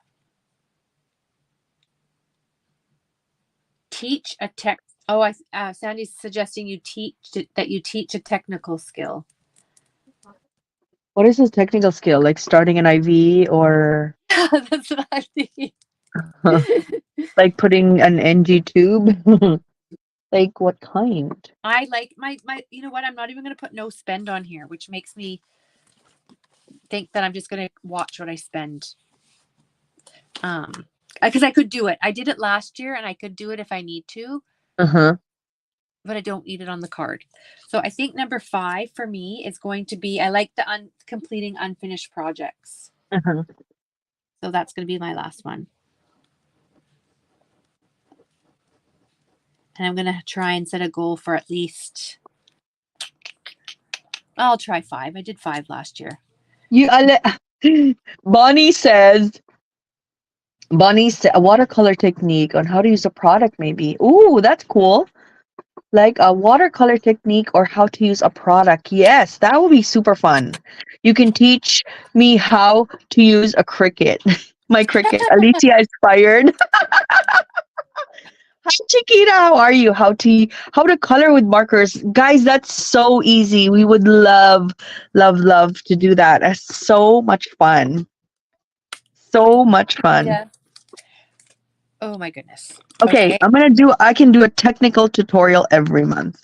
Teach a tech. Oh, Sandy's suggesting you teach a technical skill. What is this technical skill? Like starting an IV or That's what I'm thinking. like putting an NG tube? Like what kind? I like my you know what? I'm not even going to put no spend on here, which makes me think that I'm just going to watch what I spend. Because I could do it. I did it last year and I could do it if I need to. But I don't need it on the card. So I think number 5 for me is going to be, I like the completing unfinished projects. So that's going to be my last one. And I'm going to try and set a goal for at least, I'll try 5. I did 5 last year. Bonnie says a watercolor technique on how to use a product maybe. Ooh, that's cool. Like a watercolor technique or how to use a product. Yes, that would be super fun. You can teach me how to use a Cricut. My cricket. Alicia is fired. Hi Chiquita, how are you? How to color with markers. Guys, that's so easy. We would love, love, love to do that. That's so much fun. So much fun. Yeah. Oh my goodness. Okay, I can do a technical tutorial every month.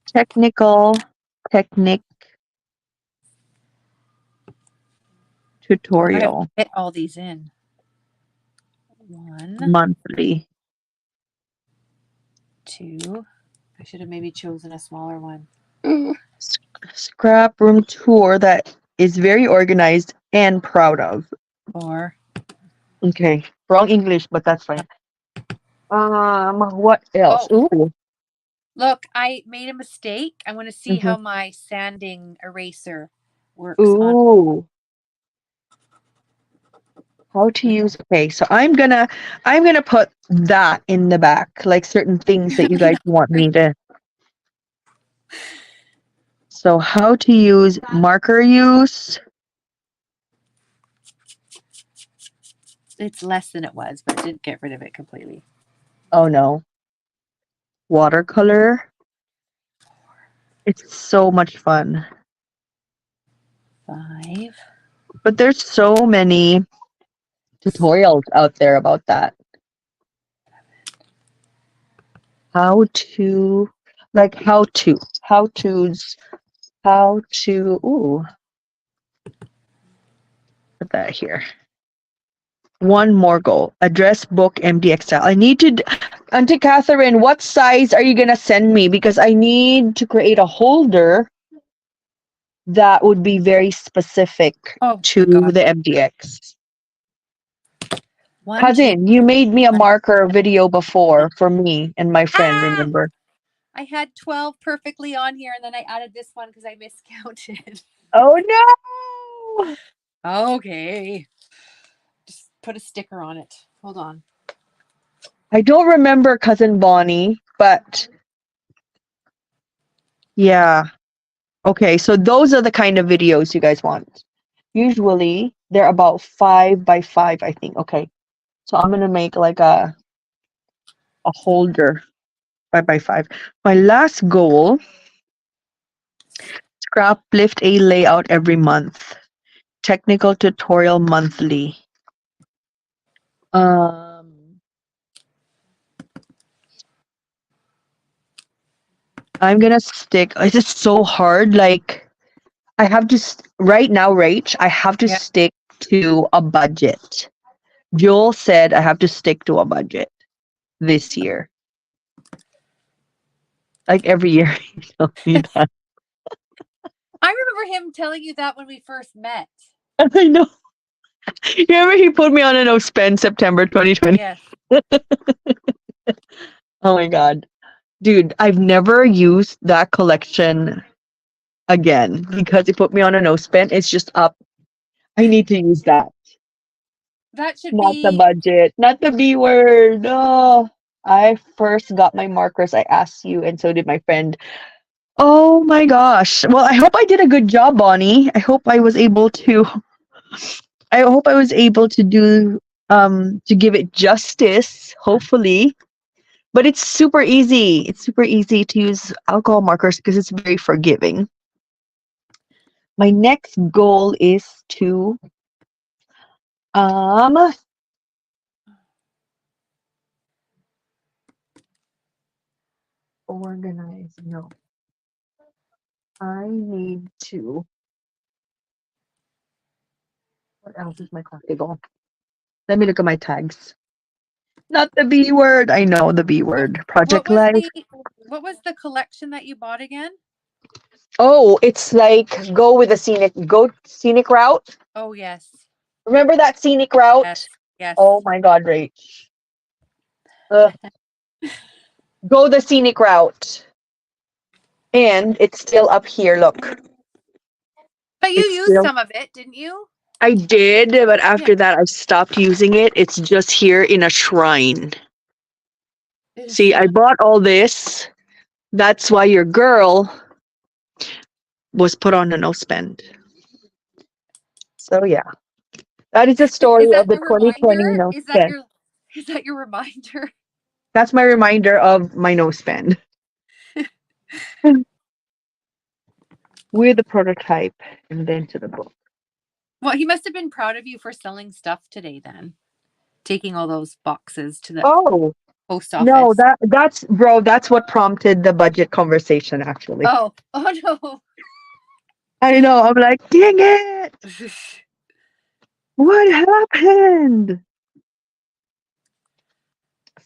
Technic I gotta tutorial fit all these in. 1, monthly. 2. I should have maybe chosen a smaller one. Scrap room tour that is very organized and proud of. 4. Okay, wrong English, but that's fine. What else? Oh, Ooh. look, I made a mistake. I want to see Mhm. how my sanding eraser works on. Ooh. How to use, okay, so I'm gonna put that in the back, like certain things that you guys want me to. So how to use marker use. It's less than it was, but I didn't get rid of it completely. Oh no. Watercolor. It's so much fun. 5. But there's so many tutorials out there about that. How to, like ooh, put that here. One more goal. Address book MDX style. I need to, Auntie Catherine, what size are you going to send me? Because I need to create a holder that would be very specific Oh to my God. the MDX. 1, 2. Cousin, you made me a marker video before for me and my friend, Ah! remember? I had 12 perfectly on here, and then I added this one because I miscounted. Oh no! Okay. Just put a sticker on it. Hold on. I don't remember Cousin Bonnie, but yeah. Okay, so those are the kind of videos you guys want. Usually they're about 5x5, I think. Okay. So I'm gonna make like a holder 5x5. My last goal, scrap lift a layout every month. Technical tutorial monthly. I'm gonna stick. It's just so hard. Like I have to right now, Rach. I have to Yeah. stick to a budget. Joel said I have to stick to a budget this year. Like every year, he tells me that. I remember him telling you that when we first met. I know. You remember he put me on a no spend September 2020. Yes. Oh my god, dude! I've never used that collection again because he put me on a no spend. It's just up. I need to use that. That should Not the be. budget, not the B word. Oh, I first got my markers. I asked you, and so did my friend. Oh my gosh. Well, I hope I did a good job, Bonnie. I hope I was able to. I hope I was able to do to give it justice. Hopefully, but it's super easy. It's super easy to use alcohol markers because it's very forgiving. My next goal is to organize. No. I need to. What else is my coffee goal? Let me look at my tags. Not the B word. I know the B word. What Project was Life. the collection that you bought again? Oh, it's like go scenic route. Oh yes. Remember that scenic route? Yes. Yes. Oh my God, Rach. Ugh. Go the scenic route. And it's still up here. Look. But you It's used still. some of it, didn't you? I did, but after that, I stopped using it. It's just here in a shrine. See, I bought all this. That's why your girl was put on a no spend. So yeah, that is the story Is that of the the 2020 reminder? no spend. Is that your reminder? That's my reminder of my no spend. We're the prototype and then to the book. Well, he must have been proud of you for selling stuff today then. Taking all those boxes to the Oh post no, office. that's bro. That's what prompted the budget conversation. Actually, Oh no. I know. I'm like, dang it! What happened?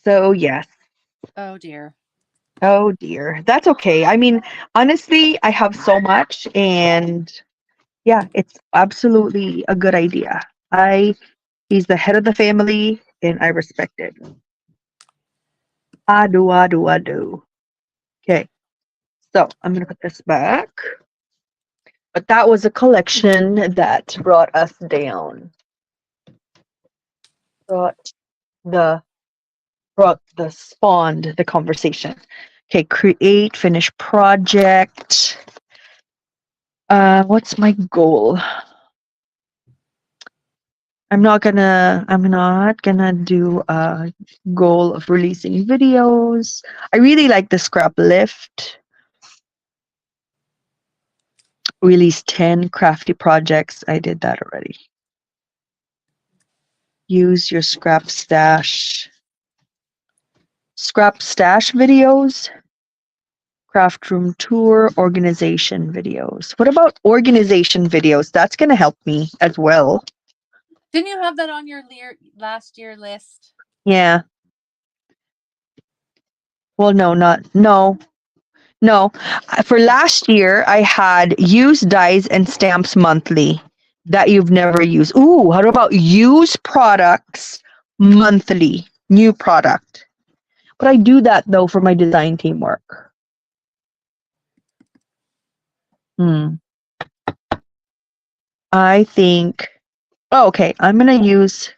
So yes. Oh dear. Oh dear. That's okay. I mean, honestly, I have so much and yeah, it's absolutely a good idea. I He's the head of the family and I respect it. I do, I do, I do. Okay. So I'm gonna put this back. But that was a collection that brought us down. Brought the spawned the conversation. Okay, create, finish project. What's my goal? I'm not gonna do a goal of releasing videos. I really like the scrap lift. Release 10 crafty projects. I did that already. Use your scrap stash videos. Craft room tour, organization videos. What about organization videos? That's gonna help me as well. Didn't you have that on your last year list? Yeah. Well, no. For last year, I had use dies and stamps monthly that you've never used. Ooh, how about use products monthly? New product. But I do that though for my design team work. Hmm. I think. Oh, okay. I'm gonna use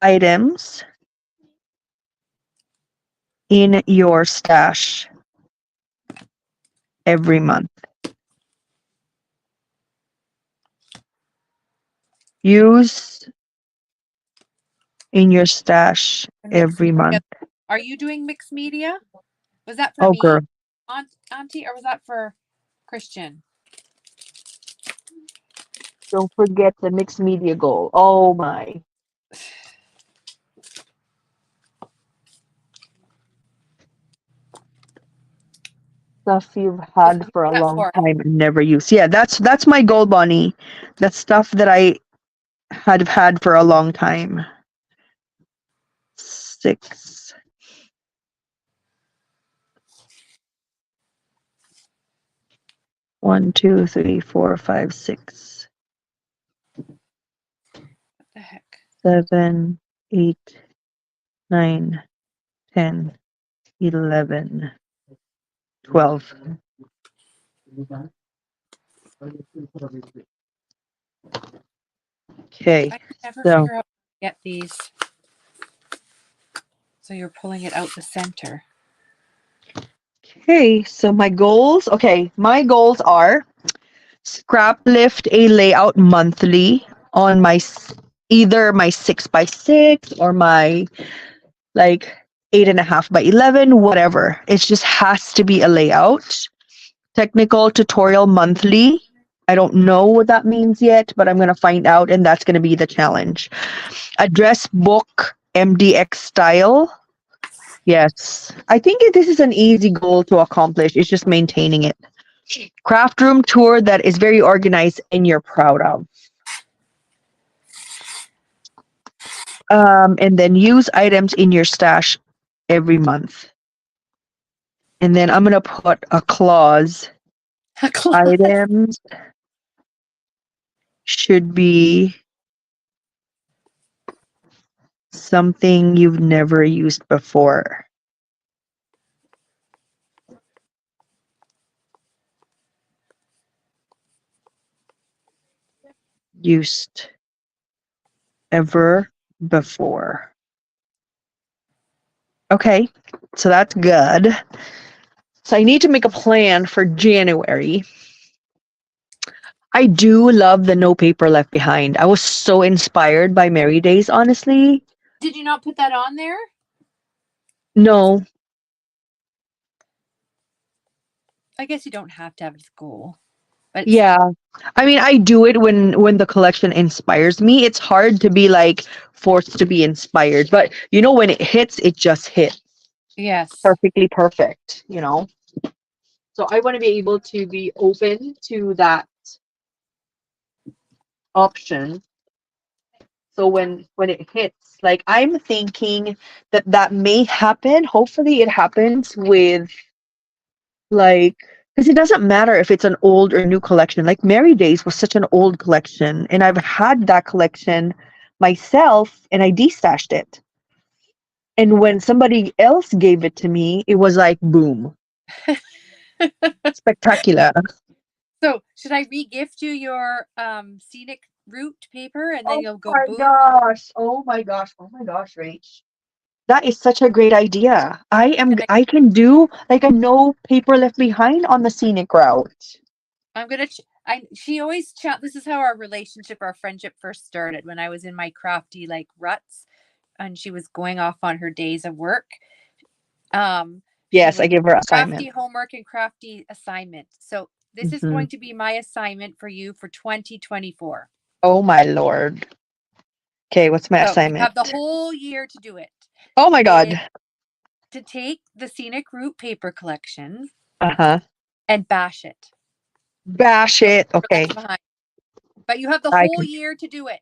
items in your stash every month. Use in your stash Mixed every media. month. Are you doing mixed media? Was that for Oh, me, girl. Auntie, or was that for Christian? Don't forget the mixed media goal. Oh my. Stuff you've What's had for a that long for? time and never used. Yeah, that's my goal, Bonnie. That's stuff that I had for a long time. 6. One, 2, 3, 4, 5, 6, What the heck? 7, 8, 9, 10, 11, 12. Okay, I can never so figure out how to get these. So you're pulling it out the center. my goals. Okay, my goals are scrap lift a layout monthly on either my 6x6 or my like 8.5x11, whatever. It just has to be a layout. Technical tutorial monthly. I don't know what that means yet, but I'm gonna find out, and that's gonna be the challenge. Address book MDX style. Yes, I think this is an easy goal to accomplish. It's just maintaining it. Craft room tour that is very organized and you're proud of. And then use items in your stash every month. And then I'm gonna put a clause. Items should be something you've never used before. Used ever before. Okay, so that's good. So I need to make a plan for January. I do love the No Paper Left Behind. I was so inspired by Mary Days, honestly. Did you not put that on there? No, I guess you don't have to have it as a goal, but yeah. I mean, I do it when the collection inspires me. It's hard to be like forced to be inspired, but when it hits, it just hits yes. perfectly perfect. So I want to be able to be open to that option. So when it hits, like I'm thinking that may happen. Hopefully it happens with like because it doesn't matter if it's an old or new collection. Like Mary Days was such an old collection, and I've had that collection myself, and I destashed it. And when somebody else gave it to me, it was like boom, spectacular. So should I re-gift you your scenic route paper and then Oh you'll go my boom? gosh! Oh my gosh! Oh my gosh, Rach! That is such a great idea. Can I, I can do like a no paper left behind on the scenic route. I'm gonna. She always This is how our relationship, our friendship first started when I was in my crafty like ruts, and she was going off on her days of work. She Yes, I would give her crafty assignment. homework and crafty assignment. So this is Hmm. going to be my assignment for you for 2024. Oh my lord. Okay, what's my So you assignment? have the whole year to do it. Oh my god. To take the scenic route paper collection Uh-huh. and bash it. Bash No it. paper Okay. left behind. But you have the I whole can. year to do it.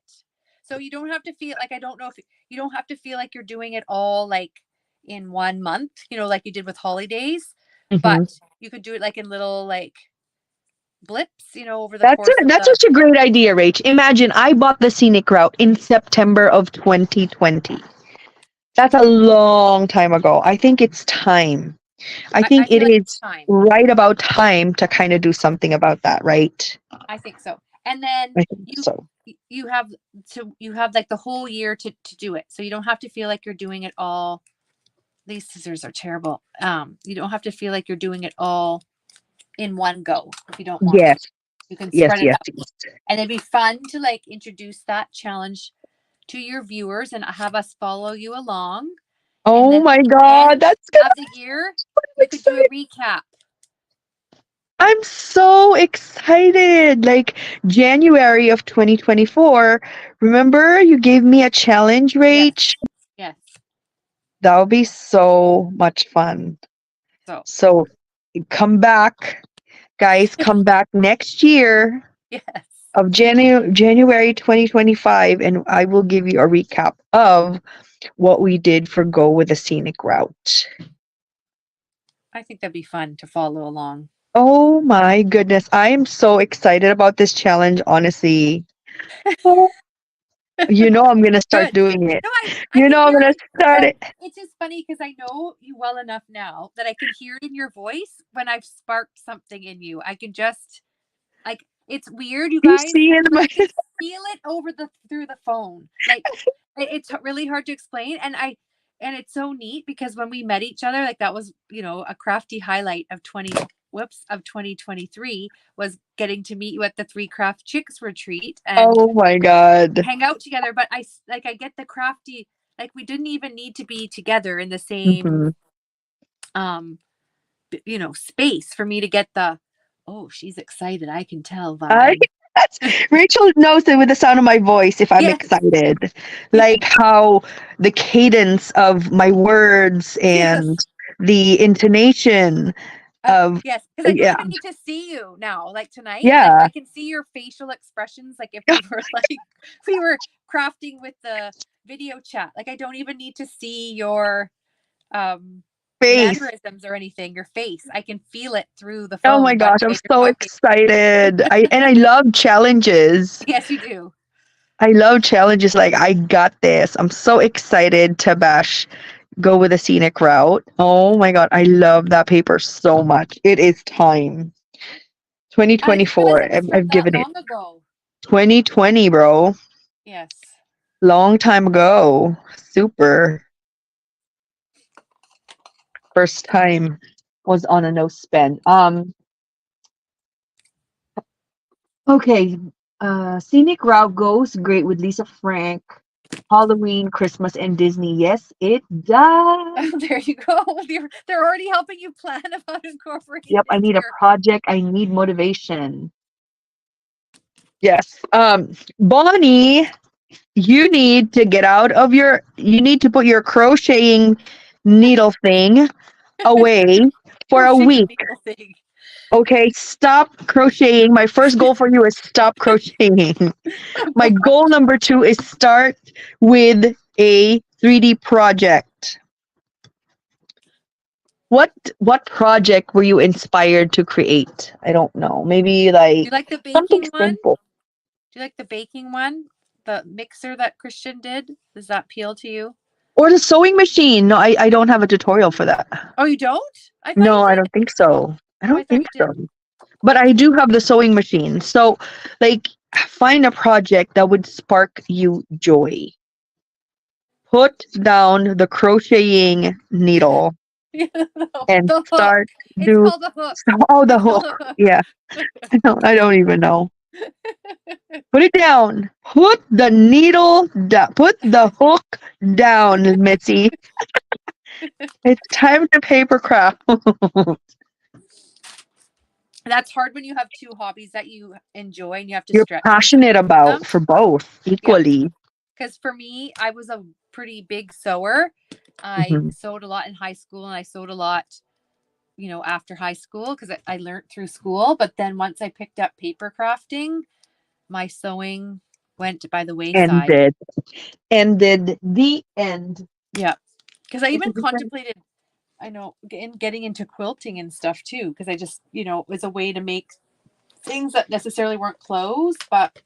So you don't have to feel like I don't know if you don't have to feel like you're doing it all like in 1 month, like you did with holidays, Hmm. but you could do it like in little like blips, over the course of That's the such a great idea, Rach. Imagine I bought the scenic route in September of 2020. That's a long time ago. I think it's time. I I think feel it like it's is time. right about time to kind of do something about that, right? I think so. And then I think you so. you have like the whole year to do it. So you don't have to feel like you're doing it all. These scissors are terrible. You don't have to feel like you're doing it all in one go if you don't want to. Yes, You can yes, spread it yes, out. yes. And it'd be fun to like introduce that challenge to your viewers and have us follow you along. And Oh then my at the God, end that's gonna of the year, you could do a exciting. recap. I'm so excited. Like January of 2024. Remember you gave me a challenge, Yes. Rach? Yes. That would be so much fun. So So come back, guys, come back next year yes. of January 2025, and I will give you a recap of what we did for Go with a Scenic Route. I think that'd be fun to follow along. Oh my goodness. I am so excited about this challenge, honestly. Oh, I'm going to start Good. doing it. No, I can I'm hear going to it. start Well, it. it's just funny because I know you well enough now that I can hear it in your voice when I've sparked something in you. I can just like it's weird, you You guys, see it in but my I can feel it over the through the phone. Like it's really hard to explain, and it's so neat because when we met each other, like that was a crafty highlight of 2023 was getting to meet you at the Three Craft Chicks retreat and Oh my God. hang out together. But I get the crafty, like we didn't even need to be together in the same Mhm. um space for me to get the oh she's excited I can tell I vibe. Rachel knows it with the sound of my voice if I'm Yes. excited. Like how the cadence of my words and Yes. the intonation of Yes, because I don't yeah. even need to see you now. Like tonight, like Yeah. I can see your facial expressions. Like if we were like we were crafting with the video chat. Like I don't even need to see your um Face. mannerisms or anything. Your face, I can feel it through the Oh my phone by gosh, the I'm way you're so talking. excited. I love challenges. Yes, you do. I love challenges like I got this. I'm so excited to bash go with a scenic route. Oh my god, I love that paper so much. It is time. I didn't realize 2024. it was from I've that given it long ago. 2020, bro. Yes. Long time ago. Super. First time was on a no spend. Okay. Scenic Route goes great with Lisa Frank. Halloween, Christmas, and Disney. Yes, it does. Oh, there you go. They're already helping you plan about incorporating Yep, it I into need a your. project. I need motivation. Yes. Bonnie, you need to get out of your, you need to put your crocheting needle thing away for a Crochet week. needle thing. Okay, stop crocheting. My first goal for you is stop crocheting. My goal number 2 is start with a 3D project. What project were you inspired to create? I don't know. Maybe Do like you like the something baking one? simple. Do you like the baking one? The mixer that Christian did? Does that appeal to you? Or the sewing machine. No, I don't have a tutorial for that. Oh, you don't? I thought you No, I did. don't think so. I Oh, I don't thought think you did. so. But I do have the sewing machine. So, like, find a project that would spark you joy. Put down the crocheting needle and The hook. start It's do. called the hook. Oh, the It's called hook. the hook. Yeah, I don't even know. Put it down. Put the needle down. Put the hook down, Mitzi. It's time to paper craft. That's hard when you have two hobbies that you enjoy and you have to You're stretch between passionate them. about for both Yeah. equally. Because for me, I was a pretty big sewer. I Mhm. sewed a lot in high school and I sewed a lot, after high school because I learned through school. But then once I picked up paper crafting, my sewing went by the wayside. Ended. Ended. The end. Yeah. Because I It's a even different. contemplated, I know, getting into quilting and stuff too. Because I just, it was a way to make things that necessarily weren't clothes. But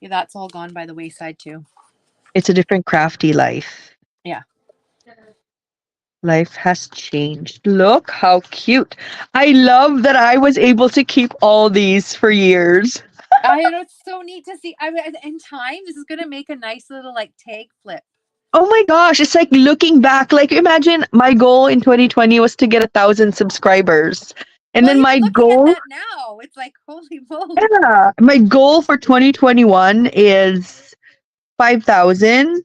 yeah, that's all gone by the wayside too. It's a different crafty life. Yeah. Life has changed. Look how cute. I love that I was able to keep all these for years. I know it's so neat to see. I mean, in time, this is gonna make a nice little like tag flip. Oh my gosh, it's like looking back. Like, imagine my goal in 2020 was to get 1,000 subscribers. And Well, then even my looking at goal, that now, it's like holy moly. yeah, my goal for 2021 is 5,000.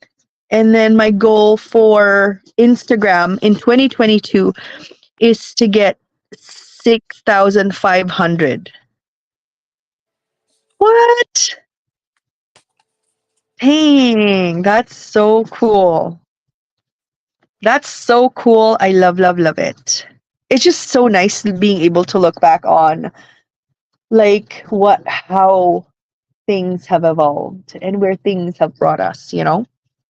And then my goal for Instagram in 2022 is to get 6,500. What? Dang, that's so cool. That's so cool. I love, love, love it. It's just so nice being able to look back on like how things have evolved and where things have brought us,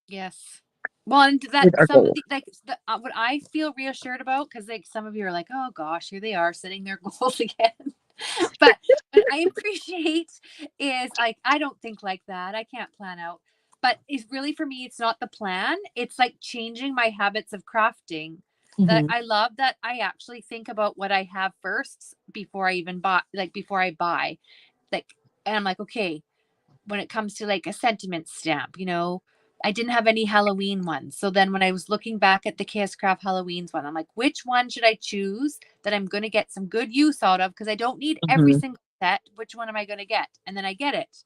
Yes. Well, and that with our some of goals. the what I feel reassured about because like some of you are like, oh gosh, here they are setting their goals again. but what I appreciate is like I don't think like that. I can't plan out. But it's really for me, it's not the plan. It's like changing my habits of crafting. That Mhm. I love that I actually think about what I have first before I even buy, like before I buy. Like, and I'm like, okay, when it comes to like a sentiment stamp, I didn't have any Halloween ones. So then when I was looking back at the KS Craft Halloween's one, I'm like, which one should I choose that I'm going to get some good use out of? Because I don't need every Mhm. single set. Which one am I going to get? And then I get it.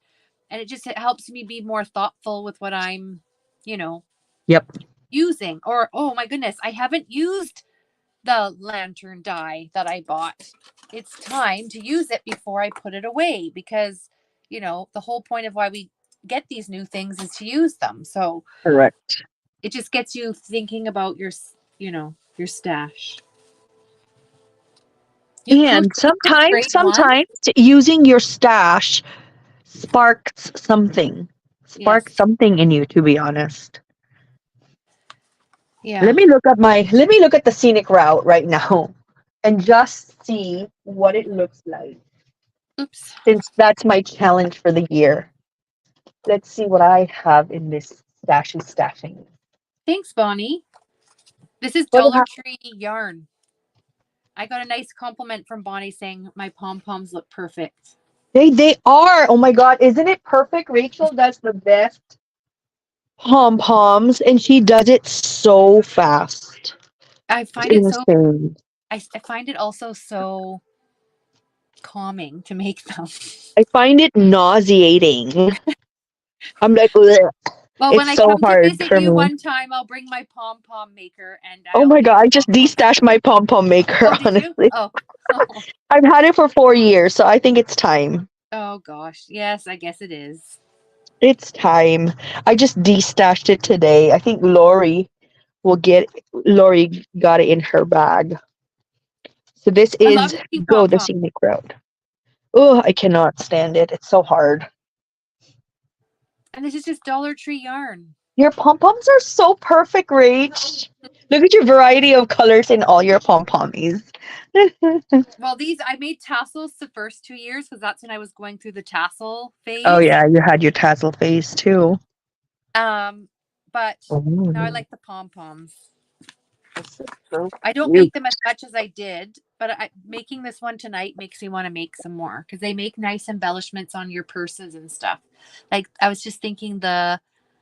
And it helps me be more thoughtful with what I'm, you know, Yep. using. Or, oh my goodness, I haven't used the lantern die that I bought. It's time to use it before I put it away because, the whole point of why we get these new things is to use them. So Correct. it just gets you thinking about your stash. You crochet And some sometimes, great ones. sometimes using your stash sparks something. Yes. Sparks something in you, to be honest. Yeah. Let me look at the scenic route right now and just see what it looks like. Oops. Since that's my challenge for the year. Let's see what I have in this stashing. Thanks, Bonnie. This is What do Dollar I Tree yarn. I got a nice compliment from Bonnie saying my pom poms look perfect. they are. Oh my god, isn't it perfect? Rachel does the best pom poms and she does it so fast. I It's find it so insane. I find it also so calming to make them. I find it nauseating. I'm like, "Ugh." Well, when It's I so come to hard visit for you me. one time, I'll bring my pom pom maker and Oh I'll my make god, I just pom pom. destashed my pom pom maker, Oh, did you? honestly. Oh. I've had it for 4 years, so I think it's time. Oh gosh. Yes, I guess it is. It's time. I just destashed it today. I think Lori got it in her bag. So this I love is making Go pom the pom. Scenic Route. Oh, I cannot stand it. It's so hard. And this is just Dollar Tree yarn. Your pom poms are so perfect, Rach. Look at your variety of colors in all your pom pommies. Well, these I made tassels the first 2 years because that's when I was going through the tassel Oh phase. yeah, you had your tassel phase too. But now I Oh, like the pom poms. this is so I don't cute. make them as much as I did, but making this one tonight makes me want to make some more because they make nice embellishments on your purses and stuff. Like I was just thinking, the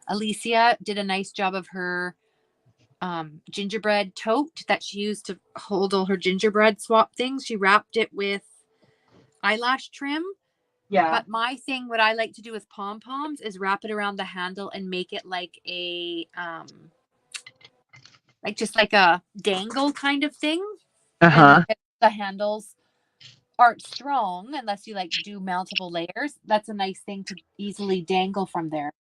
Alicia did a nice job of her gingerbread tote that she used to hold all her gingerbread swap things. She wrapped it with eyelash trim. Yeah. But my thing, what I like to do with pom poms is wrap it around the handle and make it like just like a dangle kind of thing. And Uh-huh. the handles aren't strong unless you like do multiple layers. That's a nice thing to easily dangle from there.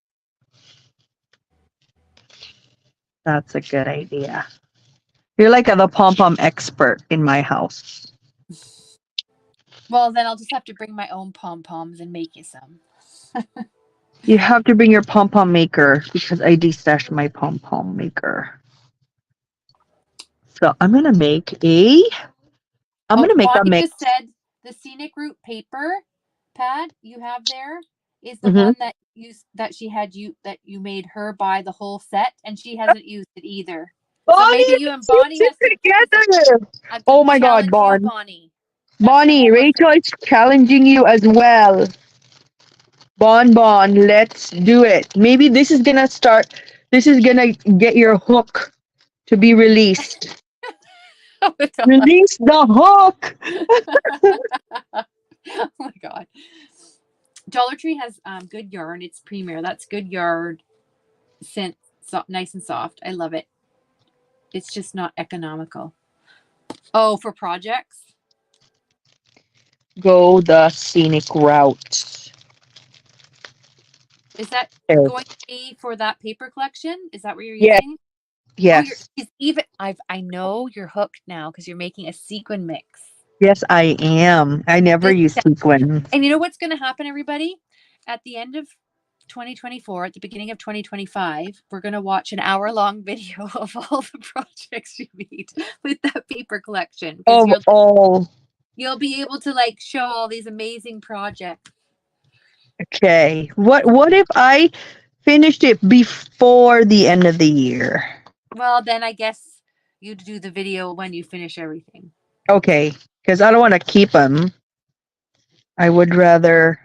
That's a good idea. You're like the pom pom expert in my house. Well, then I'll just have to bring my own pom poms and make you some. You have to bring your pom pom maker because I destashed my pom pom maker. So I'm gonna make a Bonnie mix. just said the scenic route paper pad you have there is the Mm-hmm. one that you made her buy the whole set, and she hasn't used it either. So Bonnie, maybe you and let's Bonnie use has to it together. I Oh my god, challenge you, Bon. Bonnie. That's your Bonnie, homework. Rachel is challenging you as well. Bon, let's do it. Maybe this is gonna get your hook to be released. Oh my god. Release the hook. Oh my god. Dollar Tree has good yarn. It's Premier. That's good yarn, scent, nice and soft. I love it. It's just not economical. Oh, for projects? Go the Scenic Route. Is that There. going to be for that paper collection? Is that what you're Yes, using? yes, Oh, even I know you're hooked now because you're making a sequin mix. yes, I am. I never This- use sequins. And you know what's going to happen, everybody? At the end of 2024, at the beginning of 2025, we're going to watch an hour-long video of all the projects you made with that paper collection because Of all. you'll be able to like show all these amazing projects. Okay. What if I finished it before the end of the year? Well, then I guess you do the video when you finish everything. Okay, because I don't want to keep them. I would rather.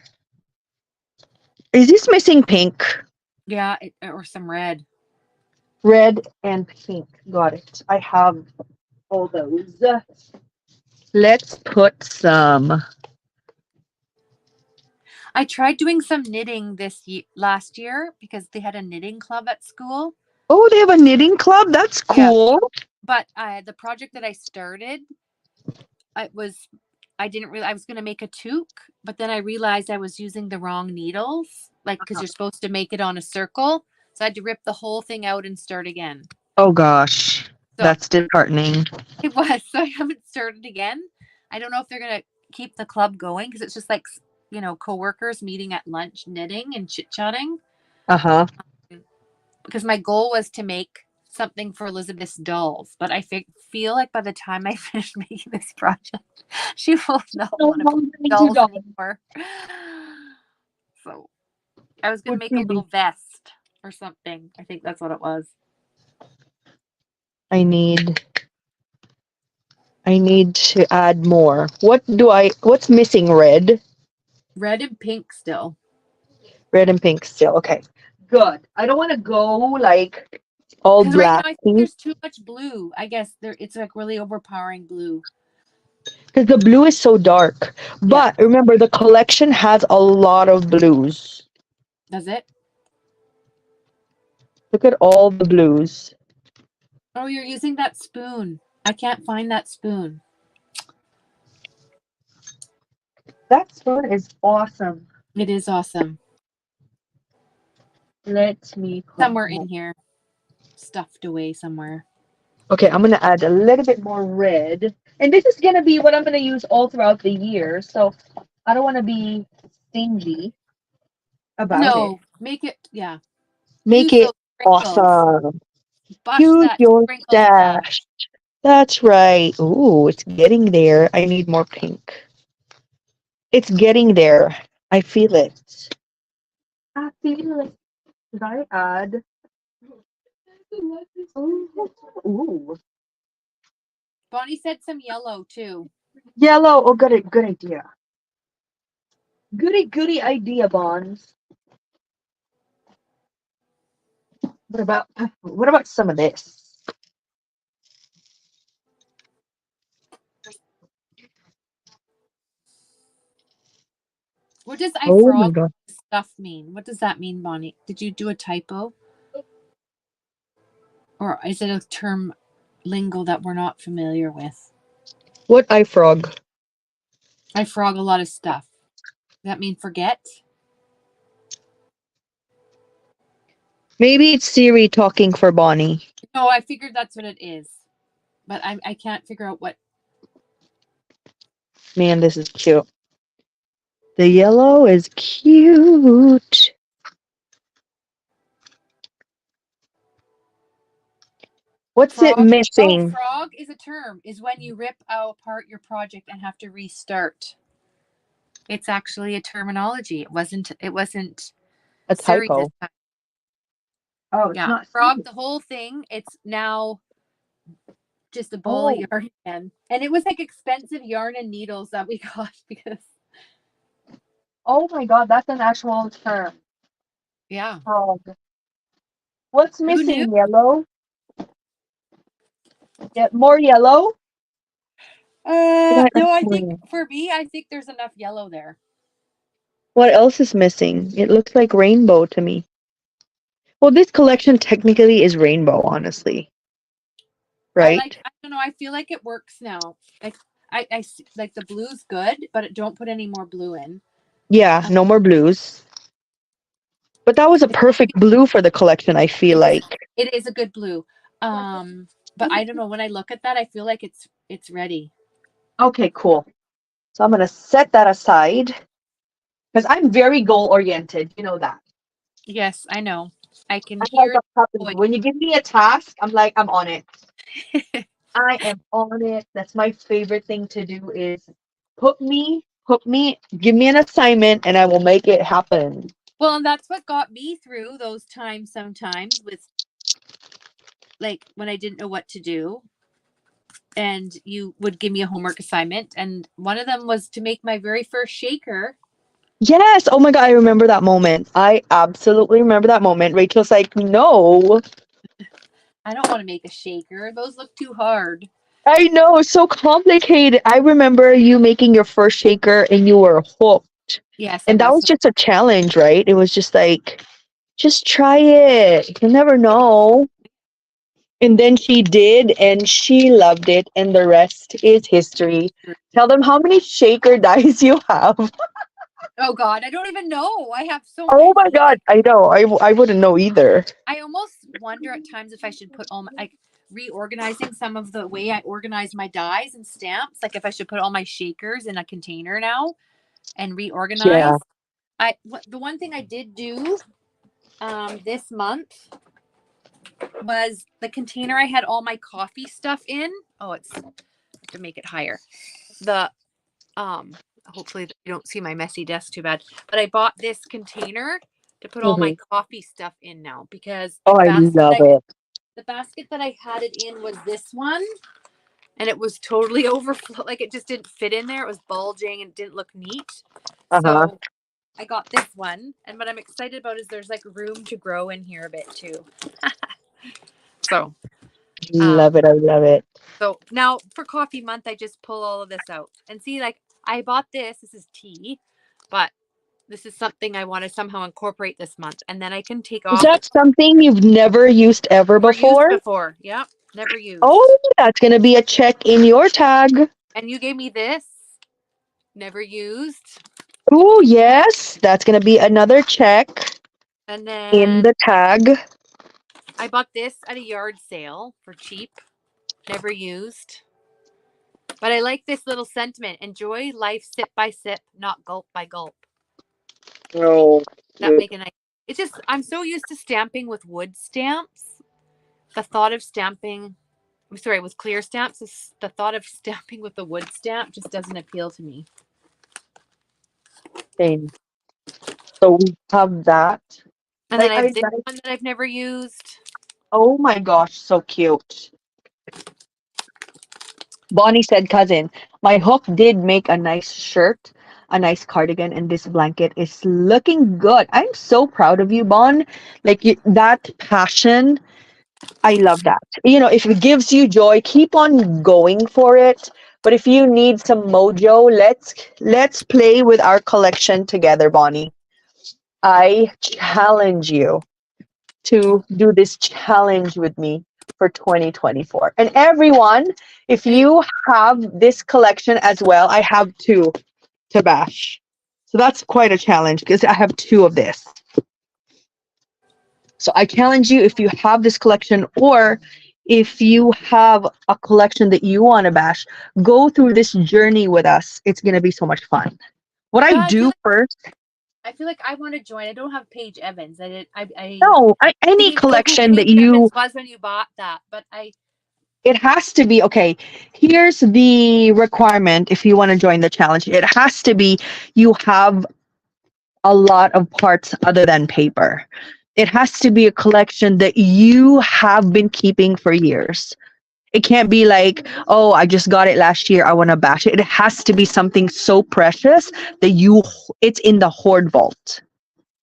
Is this missing pink? Yeah, or some red. Red and pink. Got it. I have all those. Let's put some. I tried doing some knitting last year because they had a knitting club at school. Oh, they have a knitting club? That's cool. Yeah. But the project that I started, I was going to make a toque, but then I realized I was using the wrong needles, like because you're supposed to make it on a circle. So I had to rip the whole thing out and start again. Oh gosh, So that's disheartening. it was. So I haven't started again. I don't know if they're going to keep the club going because it's just like, coworkers meeting at lunch, knitting and chit-chatting. Uh-huh. Because my goal was to make something for Elizabeth's dolls, but I feel like by the time I finish making this project, she will not want to play dolls anymore. So I was going to make a little vest or something. I think that's what it was. I need to add more. What's missing? Red and pink still. Red and pink still. Okay. Good. I don't want to go like all Because right now black. I think there's too much blue. I guess it's like really overpowering blue. Because the blue is so dark. But remember, the collection has a lot of blues. Does it? Look at all the blues. Oh, you're using that spoon. I can't find that spoon. That spoon is awesome. It is awesome. Let me put Somewhere more. in here. Stuffed away somewhere. Okay, I'm gonna add a little bit more red. And this is gonna be what I'm gonna use all throughout the year. So I don't wanna be stingy about it. No, make it, yeah. Make Use those it sprinkles. awesome. Bush Use that your sprinkles up. stash. That's right. Ooh, it's getting there. I need more pink. It's getting there. I feel it. I feel it. Should I add? Ooh. Bonnie said some yellow too. Yellow. Oh, good idea. Goody idea, Bonds. What about some of this? What does I Oh my frog god. stuff mean? What does that mean, Bonnie? Did you do a typo? Or is it a term lingo that we're not familiar with? What I frog? I frog a lot of stuff. Does that mean forget? Maybe it's Siri talking for Bonnie. No, I figured that's what it is. But I can't figure out what. Man, this is cute. The yellow is cute. What's it Frog. Oh, missing? frog is a term. Is when you rip apart your project and have to restart. It's actually a terminology. It wasn't A Siri this typo. time. Oh, it's Yeah. not Frog Siri. the whole thing. It's now just a ball of Oh, yarn again. And it was like expensive yarn and needles that we got because oh my god, that's an actual term. yeah. Frog. What's Who knew? missing? Yellow? Yeah, more yellow? Did I add No, I more think yellow? for me, I think there's enough yellow there. What else is missing? It looks like rainbow to me. Well, this collection technically is rainbow, honestly. Right? I don't know, I feel like it works now. Like like the blue's good, but don't put any more blue in. Yeah, no more blues. But that was a perfect blue for the collection, I feel like. It is a good blue. But I don't know, when I look at that, I feel like it's ready. Okay, cool. So I'm gonna set that aside because I'm very goal oriented. You know that. Yes, I know. I can I'm like hear a puppy. it. When you give me a task, I'm on it. I am on it. That's my favorite thing to do is give me an assignment and I will make it happen. Well, and that's what got me through those times sometimes with like when I didn't know what to do. And you would give me a homework assignment. And one of them was to make my very first shaker. Yes. Oh my God. I remember that moment. I absolutely remember that moment. Rachel's like, no. I don't want to make a shaker. Those look too hard. I know. It's so complicated. I remember you making your first shaker and you were hooked. Yes, I And that was. was just a challenge, right? It was just like, just try it. You never know. And then she did, and she loved it, and the rest is history. Tell them how many shaker dies you have. Oh God, I don't even know. I have so Oh my many. God, I know. I wouldn't know either. I almost wonder at times if I should put all my, like reorganizing some of the way I organize my dies and stamps. Like if I should put all my shakers in a container now and Yeah. reorganize. The one thing I did do this month was the container I had all my coffee stuff in. Oh, it's to make it higher. The hopefully you don't see my messy desk too bad. But I bought this container to put all my Mhm. coffee stuff in now because Oh, I love it. the basket that I had it in was this one and it was totally overflow. Like it just didn't fit in there. It was bulging and didn't look neat. Uh-huh. So I got this one. And what I'm excited about is there's like room to grow in here a bit too. So Love it. I love it. So now for coffee month, I just pull all of this out and see, like, I bought this. This is tea, but this is something I want to somehow incorporate this month. And then I can take Is off. that something you've never used ever Never used before? before. Yeah. Never used. Oh, that's going to be a check in your tag. And you gave me this. Never used. Oh, yes. That's going to be another check And in then the tag. I bought this at a yard sale for cheap. Never used. But I like this little sentiment. Enjoy life sip by sip, not gulp by gulp. Oh, That make a nice. It's just I'm so used to stamping with wood stamps. The thought of stamping, I'm sorry, with clear stamps, the thought of stamping with a wood stamp just doesn't appeal to me. same. So we have that. And then I have Like, this one that I've never used. oh my gosh, so cute. Bonnie said, cousin, my hook did make a nice shirt, a nice cardigan, and this blanket is looking good. I'm so proud of you, Bon. Like that passion, I love that. You know, if it gives you joy, keep on going for it. But if you need some mojo, let's play with our collection together, Bonnie. I challenge you to do this challenge with me for 2024. And everyone, if you have this collection as well, I have two to bash. So that's quite a challenge because I have two of this. So I challenge you, if you have this collection or if you have a collection that you want to bash, go through this journey with us. It's going to be so much fun. What Yeah, I do first. I feel like I want to join. I don't have Paige Evans. No, any didn't know who collection that Paige you. Evans was when you bought that, but It has to be okay. Here's the requirement if you want to join the challenge. It has to be you have a lot of parts other than paper. It has to be a collection that you have been keeping for years. It can't be like, oh, I just got it last year, I want to bash it. It has to be something so precious that it's in the hoard vault.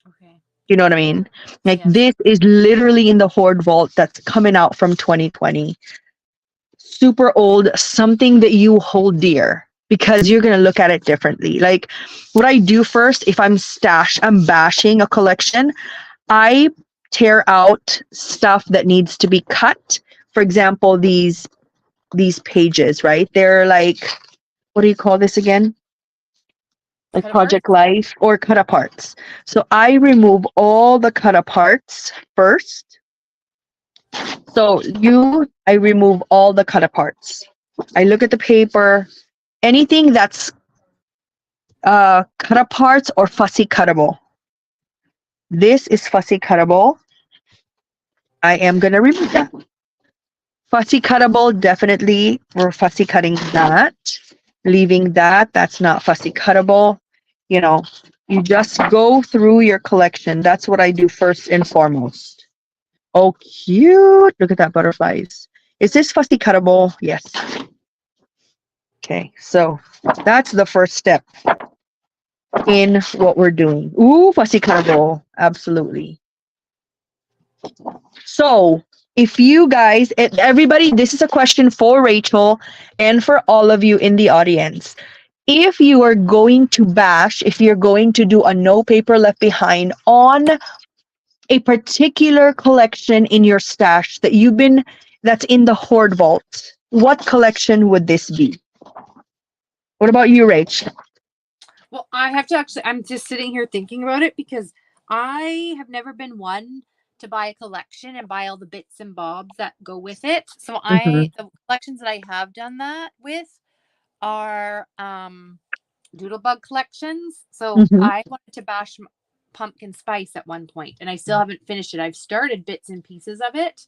okay. You know what I mean? Like Yes. this is literally in the hoard vault that's coming out from 2020. Super old, something that you hold dear because you're going to look at it differently. Like what I do first, if I'm bashing a collection, I tear out stuff that needs to be cut. For example, these pages, right? They're like, what do you call this again? Like Cut Project apart? Life or cut aparts. So I remove all the cut aparts first. So I remove all the cut aparts. I look at the paper, anything that's cut aparts or fussy cuttable. This is fussy cuttable. I am going to remove that. Fussy cuttable, definitely we're fussy cutting that. Leaving that, that's not fussy cuttable. You know, you just go through your collection. That's what I do first and foremost. Oh, cute. Look at that butterflies. Is this fussy cuttable? Yes. Okay, so that's the first step in what we're doing. Ooh, fussy cuttable. Absolutely. So if you guys, everybody, this is a question for Rachel and for all of you in the audience. If you are going to bash, if you're going to do a no paper left behind on a particular collection in your stash that's in the hoard vault, what collection would this be? What about you, Rach? Well, I have to I'm just sitting here thinking about it because I have never been one to buy a collection and buy all the bits and bobs that go with it. So Mhm. the collections that I have done that with are Doodlebug collections. So Mhm. I wanted to bash pumpkin spice at one point and I still haven't finished it. I've started bits and pieces of it.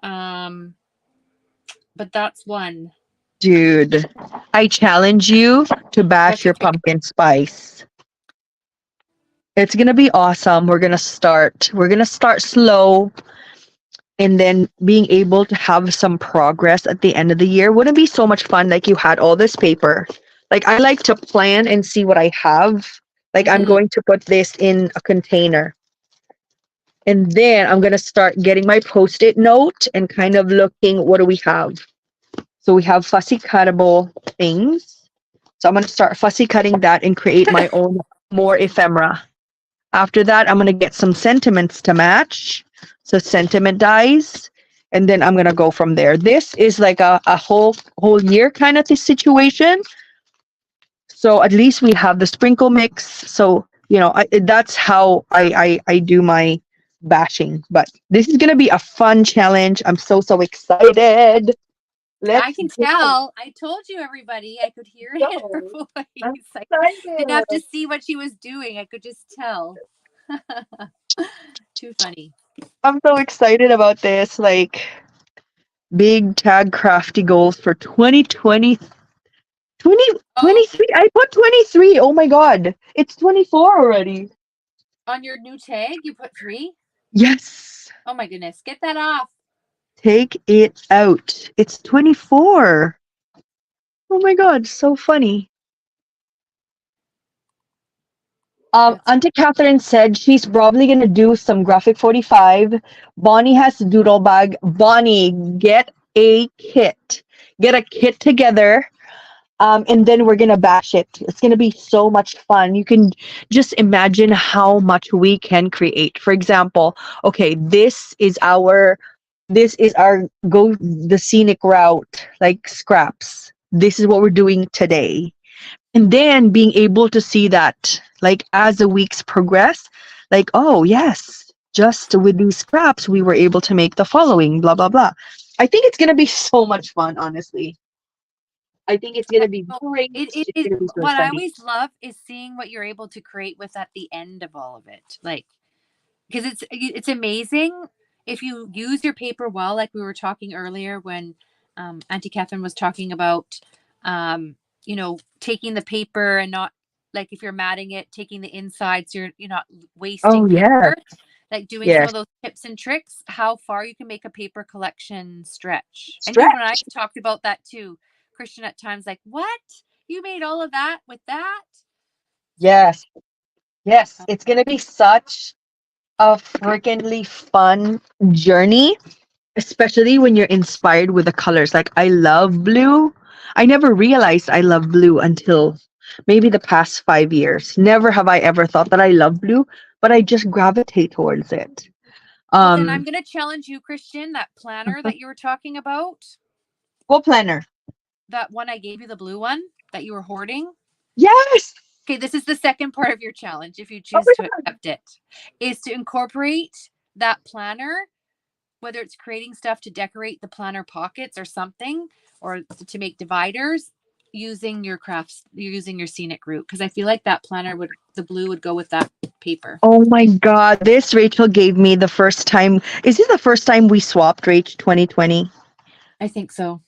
But that's one. Dude, I challenge you to bash your pumpkin spice. It's gonna be awesome. We're gonna start slow, and then being able to have some progress at the end of the year wouldn't be so much fun. Like you had all this paper. Like I like to plan and see what I have. Like I'm going to put this in a container. And then I'm gonna start getting my post-it note and kind of looking, what do we have? So So we have fussy cuttable things. So I'm going to start fussy cutting that and create my own more ephemera. After that, I'm going to get some sentiments to match. So sentiment dies. And then I'm going to go from there. This is like a whole year kind of situation. So at least we have the sprinkle mix. So, that's how I do my bashing. But this is going to be a fun challenge. I'm so excited. I can tell. I told you, everybody. I could hear it in her voice. I didn't have to see what she was doing. I could just tell. Too funny. I'm so excited about this. Like, big tag crafty goals for 2020. 23. I put 23. Oh my God. It's 24 already. On your new tag, you put 3? Yes. Oh my goodness. Get that off. Take it out. It's 24. Oh my God. So funny. Auntie Catherine said she's probably going to do some graphic 45. Bonnie has a doodle bag. Bonnie, get a kit. Get a kit together. And then we're going to bash it. It's going to be so much fun. You can just imagine how much we can create. For example, okay, this is our go the scenic route, like scraps. This is what we're doing today. And then being able to see that, like, as the weeks progress, like, oh yes, just with these scraps, we were able to make the following, blah, blah, blah. I think it's going to be so much fun, honestly. I think it's going to be great. What I always love is seeing what you're able to create with at the end of all of it. Like, because it's amazing if you use your paper well, like we were talking earlier when Auntie Catherine was talking about, taking the paper and not, like, if you're matting it, taking the insides, you're not wasting paper. Like doing some of those tips and tricks, how far you can make a paper collection stretch. And you and I talked about that too, Christian, at times, like, what? You made all of that with that? Yes. It's going to be such a freakingly fun journey, especially when you're inspired with the colors. Like, I love blue. I never realized I love blue until maybe the past 5 years. Never have I ever thought that I love blue, but I just gravitate towards it. Well, then I'm going to challenge you, Christian, that planner that you were talking about. What planner? That one I gave you, the blue one that you were hoarding. Yes. Okay, this is the second part of your challenge, if you choose to accept it, is to incorporate that planner, whether it's creating stuff to decorate the planner pockets or something, or to make dividers, using your crafts, using your scenic route. Because I feel like that planner the blue would go with that paper. Oh my God, this Rachel gave me the first time. Is this the first time we swapped, Rach, 2020? I think so.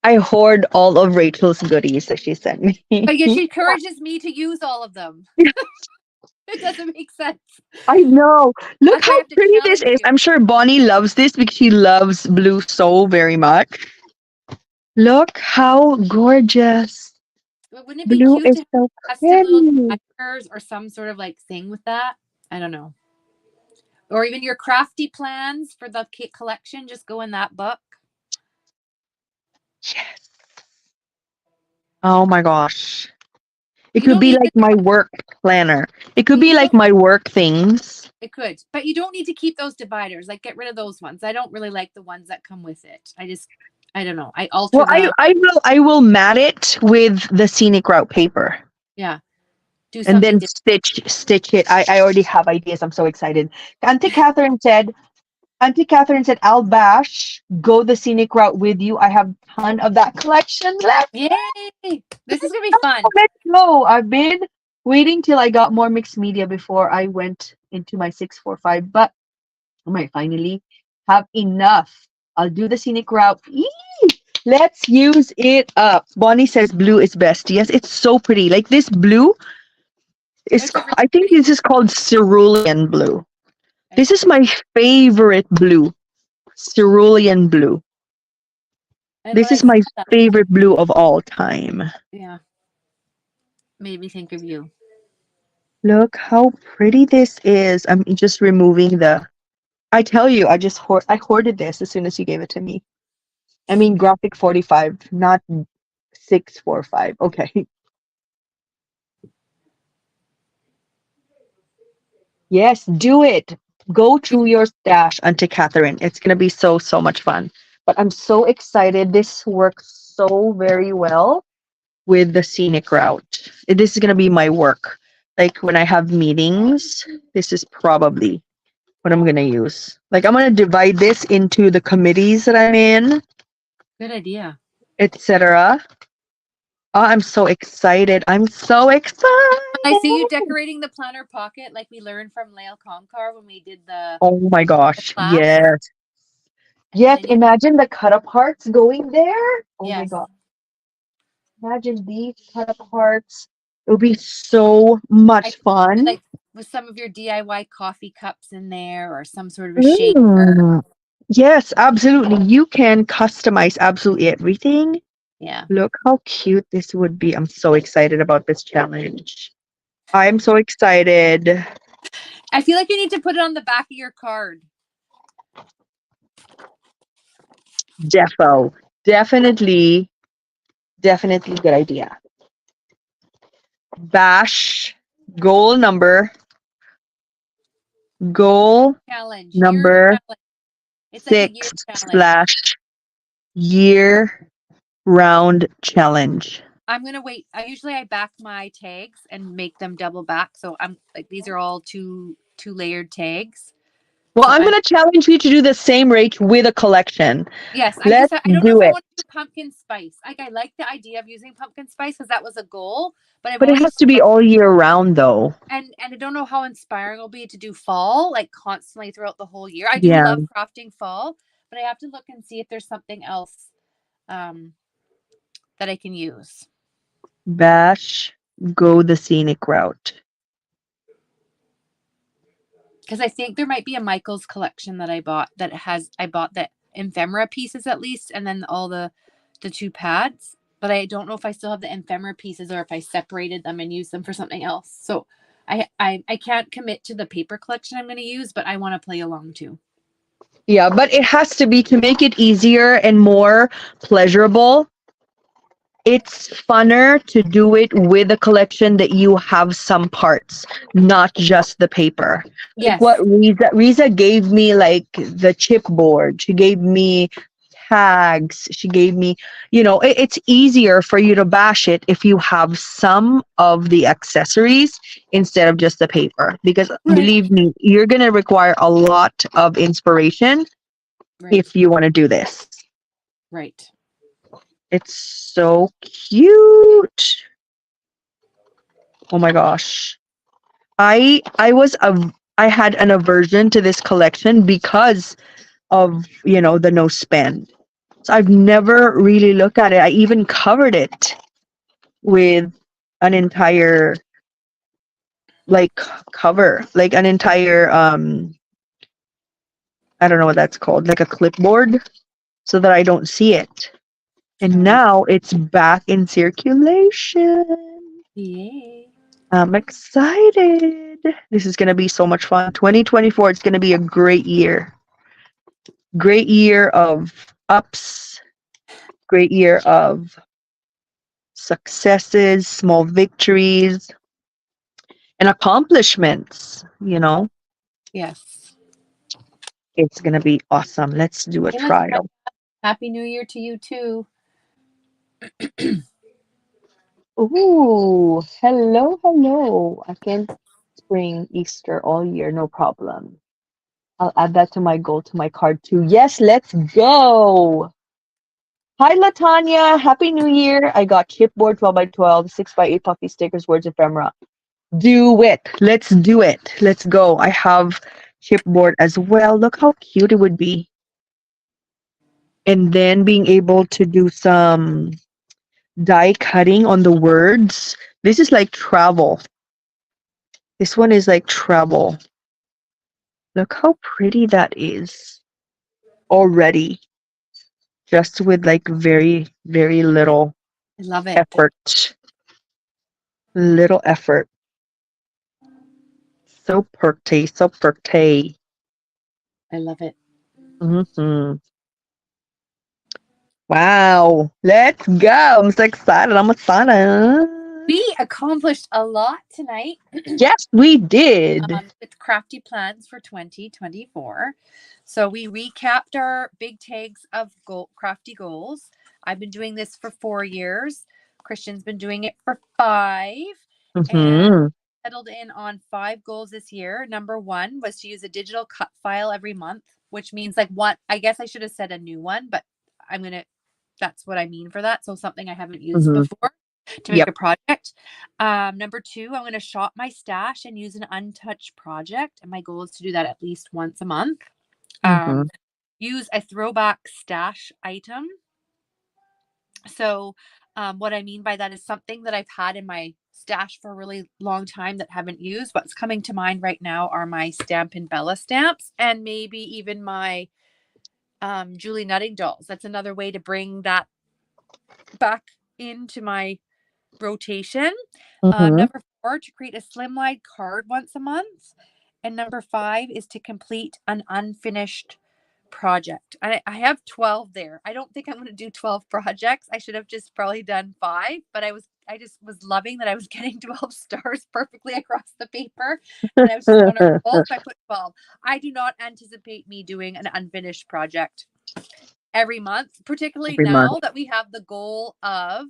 I hoard all of Rachel's goodies that she sent me. But yet she encourages me to use all of them. It doesn't make sense. I know. Look how pretty this is. I'm sure Bonnie loves this because she loves blue so very much. Look how gorgeous. But wouldn't it be blue cute to so have some little stickers or some sort of like thing with that? I don't know. Or even your crafty plans for the kit collection, just go in that book. Yes. Oh my gosh. It could be like my work planner. It could be like my work things. It could. But you don't need to keep those dividers. Like, get rid of those ones. I don't really like the ones that come with it. I don't know. I alter them. I will mat it with the scenic route paper. Yeah. And then stitch it. I already have ideas. I'm so excited. Auntie Catherine said, I'll bash, go the scenic route with you. I have a ton of that collection left. Yay! This is going to be fun. Let's go. I've been waiting till I got more mixed media before I went into my 645, but I might finally have enough. I'll do the scenic route. Eee! Let's use it up. Bonnie says blue is best. Yes, it's so pretty. Like, this blue is, I think this is called cerulean blue. This is my favorite blue, cerulean blue. This is my favorite blue of all time. Yeah. Made me think of you. Look how pretty this is. I'm just removing I tell you, I hoarded this as soon as you gave it to me. I mean graphic 45, not 645. Okay. Yes, do it. Go through your stash, Auntie Catherine. It's gonna be so, so much fun. But I'm so excited. This works so very well with the scenic route. This is gonna be my work. Like when I have meetings, this is probably what I'm gonna use. Like I'm gonna divide this into the committees that I'm in, Good idea. etc. Oh, I'm so excited. I'm so excited. I see you decorating the planner pocket like we learned from Lael Concar when we did the Oh my gosh. class. Yes. And Yes, then you, imagine the cut aparts going there. Oh my yes. god. Imagine these cut aparts. It would be so I much fun. like with some of your DIY coffee cups in there or some sort of a shaker. Mm. Yes, absolutely. You can customize absolutely everything. Yeah. Look how cute this would be. I'm so excited about this challenge. I'm so excited. I feel like you need to put it on the back of your card. Defo. Definitely, definitely good idea. Bash goal number goal Challenge. Year number challenge. It's like a year 6 challenge. slash year round challenge. I'm gonna wait. I back my tags and make them double back. So I'm like these are all two layered tags. Well, So I'm I'm gonna challenge you to do the same rate with a collection. yes, Let's I don't know do if I it. want to do pumpkin spice. Like I like the idea of using pumpkin spice because that was a goal, but I've But it always has to be all year round though. and I don't know how inspiring it'll be to do fall like constantly throughout the whole year. I do Yeah. love crafting fall, but I have to look and see if there's something else um that I can use. Bash, go the scenic route. Because I think there might be a Michaels collection that I bought the ephemera pieces at least, and then all the two pads. But I don't know if I still have the ephemera pieces or if I separated them and used them for something else. So I can't commit to the paper collection I'm going to use, but I want to play along too. Yeah, but it has to be to make it easier and more pleasurable. It's funner to do it with a collection that you have some parts, not just the paper. Like Yes. what Riza gave me, like the chipboard. She gave me tags. She gave me, it's easier for you to bash it if you have some of the accessories instead of just the paper. Because believe me, you're gonna require a lot of inspiration Right. if you want to do this. Right. It's so cute. Oh my gosh. I had an aversion to this collection because of, the no spend. So I've never really looked at it. I even covered it with an entire like cover, like an entire I don't know what that's called, like a clipboard so that I don't see it. And now it's back in circulation. Yay. I'm excited. This is going to be so much fun. 2024 is going to be a great year. Great year of ups, great year of successes, small victories, and accomplishments. Yes. It's going to be awesome. Let's do a Hey, Miss Brenda, trial. Happy New Year to you too. Ooh, hello, hello. I can spring Easter all year, no problem. I'll add that to my goal to my card too. Yes, let's go. Hi, Latanya. Happy New Year. I got chipboard 12 by 12, 6 by 8 puffy stickers, words ephemera. Do it. Let's do it. Let's go. I have chipboard as well. Look how cute it would be. And then being able to do some die cutting on the words. This is like travel. This one is like travel. Look how pretty that is already. Just with like very, very little I love it. effort. Little effort. So pretty, so pretty. I love it. Hmm. Wow. Let's go. I'm so excited. I'm excited. We accomplished a lot tonight Yes, we did. with crafty plans for 2024. So we recapped our big tags of crafty goals. I've been doing this for 4 years. Christian's been doing it for 5. And Mm-hmm. settled in on 5 goals this year. Number 1 was to use a digital cut file every month, which means like one, I guess I should have said a new one, but that's what I mean for that. So something I haven't used Mm-hmm. before to make Yep. a project. Number 2, I'm going to shop my stash and use an untouched project. And my goal is to do that at least once a month. Mm-hmm. Use a throwback stash item. So what I mean by that is something that I've had in my stash for a really long time that haven't used. What's coming to mind right now are my Stampin' Bella stamps and maybe even my Julie Nutting dolls. That's another way to bring that back into my rotation. Mm-hmm. Number 4, to create a slimline card once a month. And number 5 is to complete an unfinished project. I have 12 there. I don't think I'm going to do 12 projects. I should have just probably done 5, but I just was loving that I was getting 12 stars perfectly across the paper. And I was just on a roll. So I put 12. I do not anticipate me doing an unfinished project every month, particularly Every month. now that we have the goal of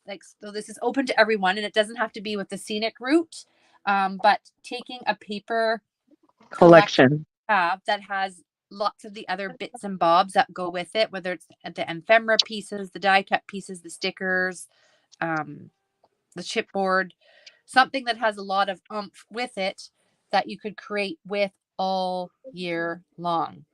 like, so this is open to everyone and it doesn't have to be with the scenic route. But taking a paper Collection. that has lots of the other bits and bobs that go with it, whether it's the ephemera pieces, the die cut pieces, the stickers, the chipboard, something that has a lot of oomph with it that you could create with all year long.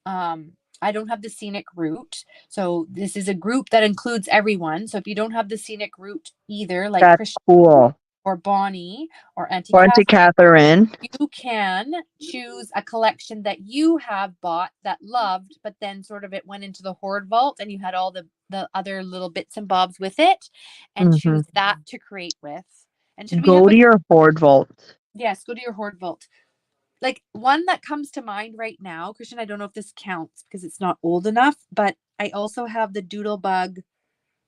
I don't have the scenic route. So this is a group that includes everyone. So if you don't have the scenic route either, like That's Christian cool. or Bonnie or Auntie Or Auntie Catherine, Catherine. you can choose a collection that you have bought that loved, but then sort of it went into the hoard vault and you had all the other little bits and bobs with it and Mm-hmm. choose that to create with. And should we have Go to your hoard vault. yes, go to your hoard vault. Like one that comes to mind right now, Christian, I don't know if this counts because it's not old enough, but I also have the Doodlebug,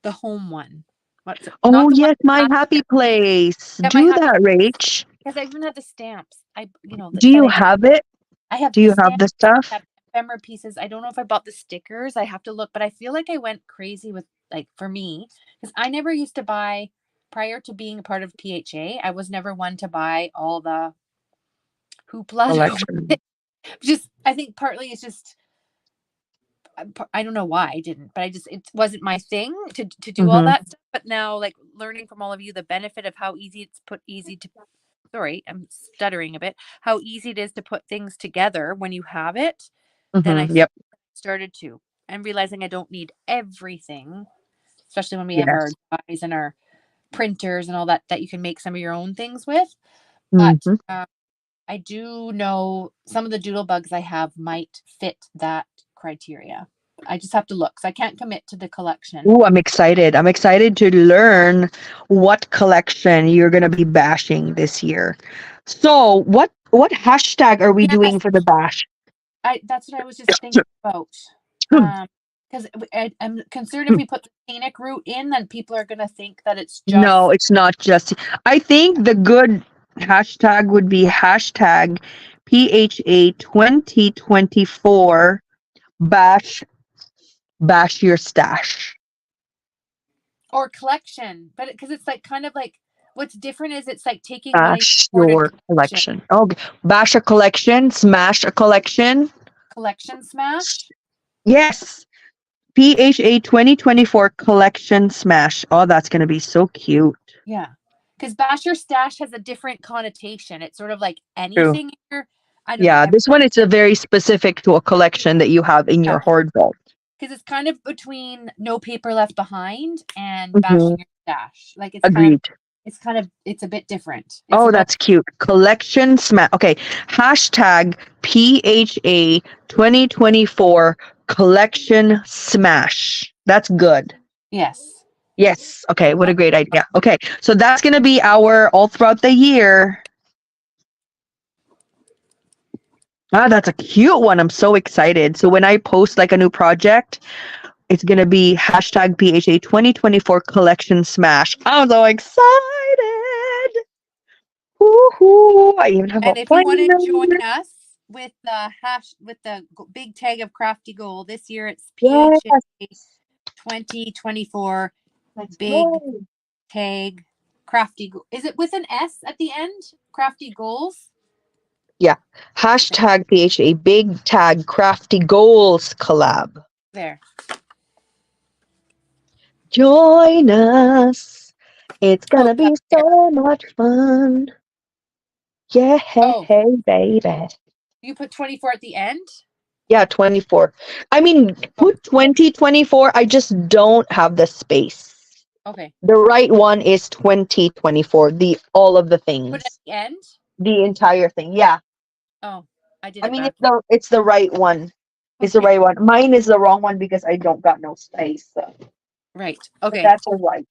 the home one. What's it? Oh, Not the yes, one my happy place. that my Do happy that, Rach. because I even had the stamps. Do That you I did. have it? I have Do the you have stamps. the stuff? I have ephemera pieces. I don't know if I bought the stickers. I have to look, but I feel like I went crazy with like for me because I never used to buy prior to being a part of PHA. I was never one to buy all the hoopla. Collection. Just I think partly it's just I don't know why I didn't, but it wasn't my thing to do all Mm-hmm. that stuff. But now, like learning from all of you, the benefit of how easy to. Sorry, I'm stuttering a bit. How easy it is to put things together when you have it. Then I Mm-hmm. Yep. started to, and realizing I don't need everything, especially when we have our Yes. dies and our printers and all that you can make some of your own things with. But Mm-hmm. I do know some of the Doodlebugs I have might fit that criteria. I just have to look. So I can't commit to the collection. Ooh, I'm excited. I'm excited to learn what collection you're gonna be bashing this year. So, what hashtag are we doing Yes, for the bash? that's what I was just thinking about. Because I'm concerned if we put the scenic route in, then people are going to think that it's No, just it's not just. I think the good hashtag would be hashtag PHA 2024 bash your stash. or collection, but because it's like kind of like what's different is it's like taking money Bash toward a your collection. Oh, bash a collection, smash a collection. collection smash. Yes. PHA 2024 collection smash. Oh, that's going to be so cute. Yeah, because bash your stash has a different connotation. It's sort of like True. anything here. I don't Yeah, know. this one is a very specific to a collection that you have in your hoard vault. Because it's kind of between no paper left behind and Mhm. bashing your stash. Like Agreed. it's a bit different. It's Oh, that's cute. Collection smash. Okay. Hashtag PHA 2024 collection smash. That's good. yes. Yes. Okay. What a great idea. Okay. So that's going to be our all throughout the year. Ah, that's a cute one. I'm so excited. So when I post like a new project, It's gonna be hashtag PHA 2024 collection smash. I'm so excited. Woohoo! I even have a And if you want to join binder. us with the big tag of Crafty Goal this year, it's Yes, PHA 2024 let's big go. tag Crafty. Is it with an S at the end? Crafty Goals. Yeah. Hashtag PHA big tag crafty goals collab. There. Join us. It's Oh, gonna be there. so much fun. Yeah, Oh, hey, baby. you put 24 at the end? Yeah, 24. I mean, Oh, put 2024. I just don't have the space. okay. The right one is 2024. The all of the Put it at things. the end? The entire thing. Yeah. Oh, I did I it mean back. it's the right one. It's the Okay. right one. Mine is the wrong one because I don't got no space. So. Right. But Okay. that's all right.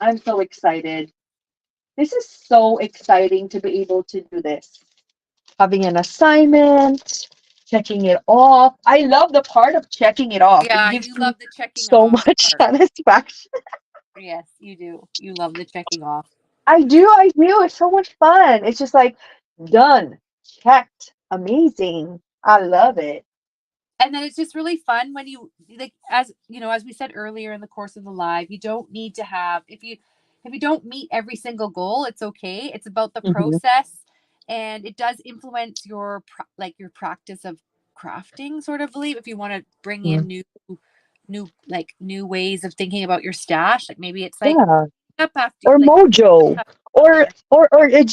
I'm so excited. This is so exciting to be able to do this. Having an assignment, checking it off. I love the part of checking it off. It Yeah, gives you me love the checking so off much part. satisfaction. Yes, you do. You love the checking off. I do. It's so much fun. It's just like done, checked, amazing. I love it. And then it's just really fun when you like, as you know, as we said earlier in the course of the live, you don't need to have if you don't meet every single goal, it's okay. It's about the Mhm. process, and it does influence your like your practice of crafting, sort of believe if you want to bring in Mm. new ways of thinking about your stash. Like maybe it's like Yeah. up after Or like mojo. Or yeah. or it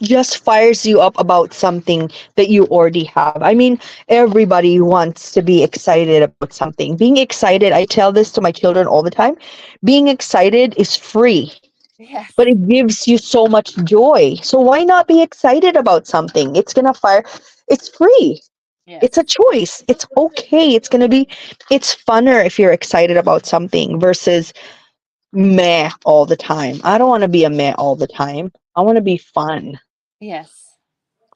just fires you up about something that you already have. I mean, everybody wants to be excited about something. Being excited, I tell this to my children all the time. Being excited is free, Yes. but it gives you so much joy. So why not be excited about something? It's gonna fire. It's free. Yes. It's a choice. It's okay. It's funner if you're excited about something versus meh all the time. I don't want to be a meh all the time. I want to be fun, Yes.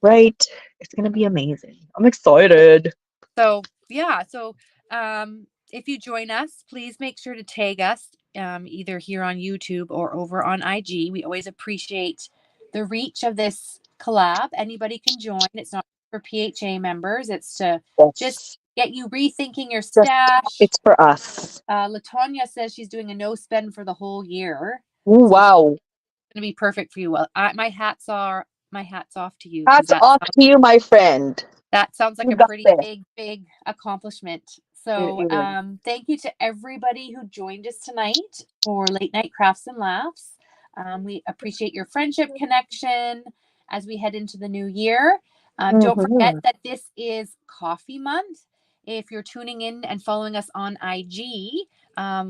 right? It's gonna be amazing. I'm excited. So yeah, so if you join us, please make sure to tag us either here on YouTube or over on IG. We always appreciate the reach of this collab. Anybody can join. It's not for PHA members. It's to just Yes. get you rethinking your Just stash. it's for us. Latonya says she's doing a no spend for the whole year, Ooh, so she's wow. gonna be perfect for you. Well, my hats off to you because Hats off to you, my friend. that sounds like You a got pretty this. big accomplishment. It So, is. thank you to everybody who joined us tonight for Late Night Crafts and Laughs. We appreciate your friendship connection as we head into the new year. Don't forget Mm-hmm. that this is Coffee Month. If you're tuning in and following us on IG,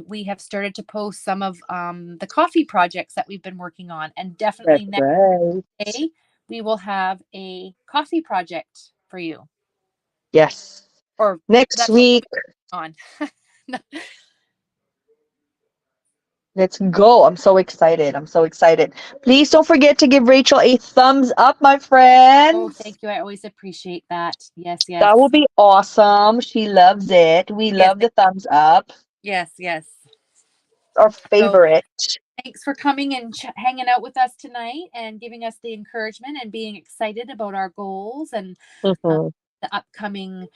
we have started to post some of the coffee projects that we've been working on, and definitely That's next right. day we will have a coffee project for you. Yes. Or Next that's what week, we'll be on. let's go. I'm so excited. I'm so excited. Please don't forget to give Rachel a thumbs up, my Oh, friends. thank you. I always appreciate that. Yes, yes. That will be awesome. She loves it. We Yes, love the thumbs up. yes, yes. Our So favorite. thanks for coming and hanging out with us tonight and giving us the encouragement and being excited about our goals and um, Mhm. the upcoming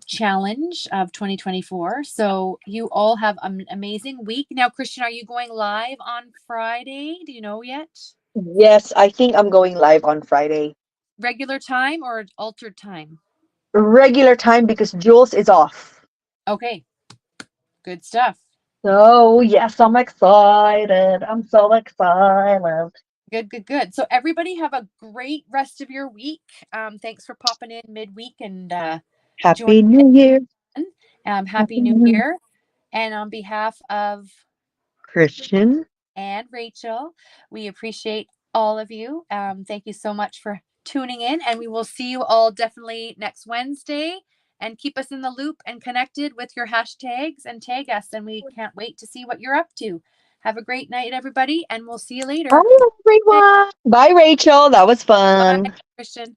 challenge of 2024. So you all have an amazing week. Now, Christian, are you going live on Friday? Do you know yet? Yes, I think I'm going live on Friday. Regular time or altered time? Regular time because Jules is off. Okay, good stuff. So, yes, I'm excited. I'm so excited. Good, good, good. So everybody have a great rest of your week. Thanks for popping in midweek and joining Happy New Year. in. Happy Happy New New Year. Year. And on behalf of Christian. and Rachel, we appreciate all of you. Thank you so much for tuning in, and we will see you all definitely next Wednesday. And keep us in the loop and connected with your hashtags and tag us. And we can't wait to see what you're up to. Have a great night, everybody, and we'll see you later. Bye, everyone. Bye, Rachel. That was Bye, fun. Christian.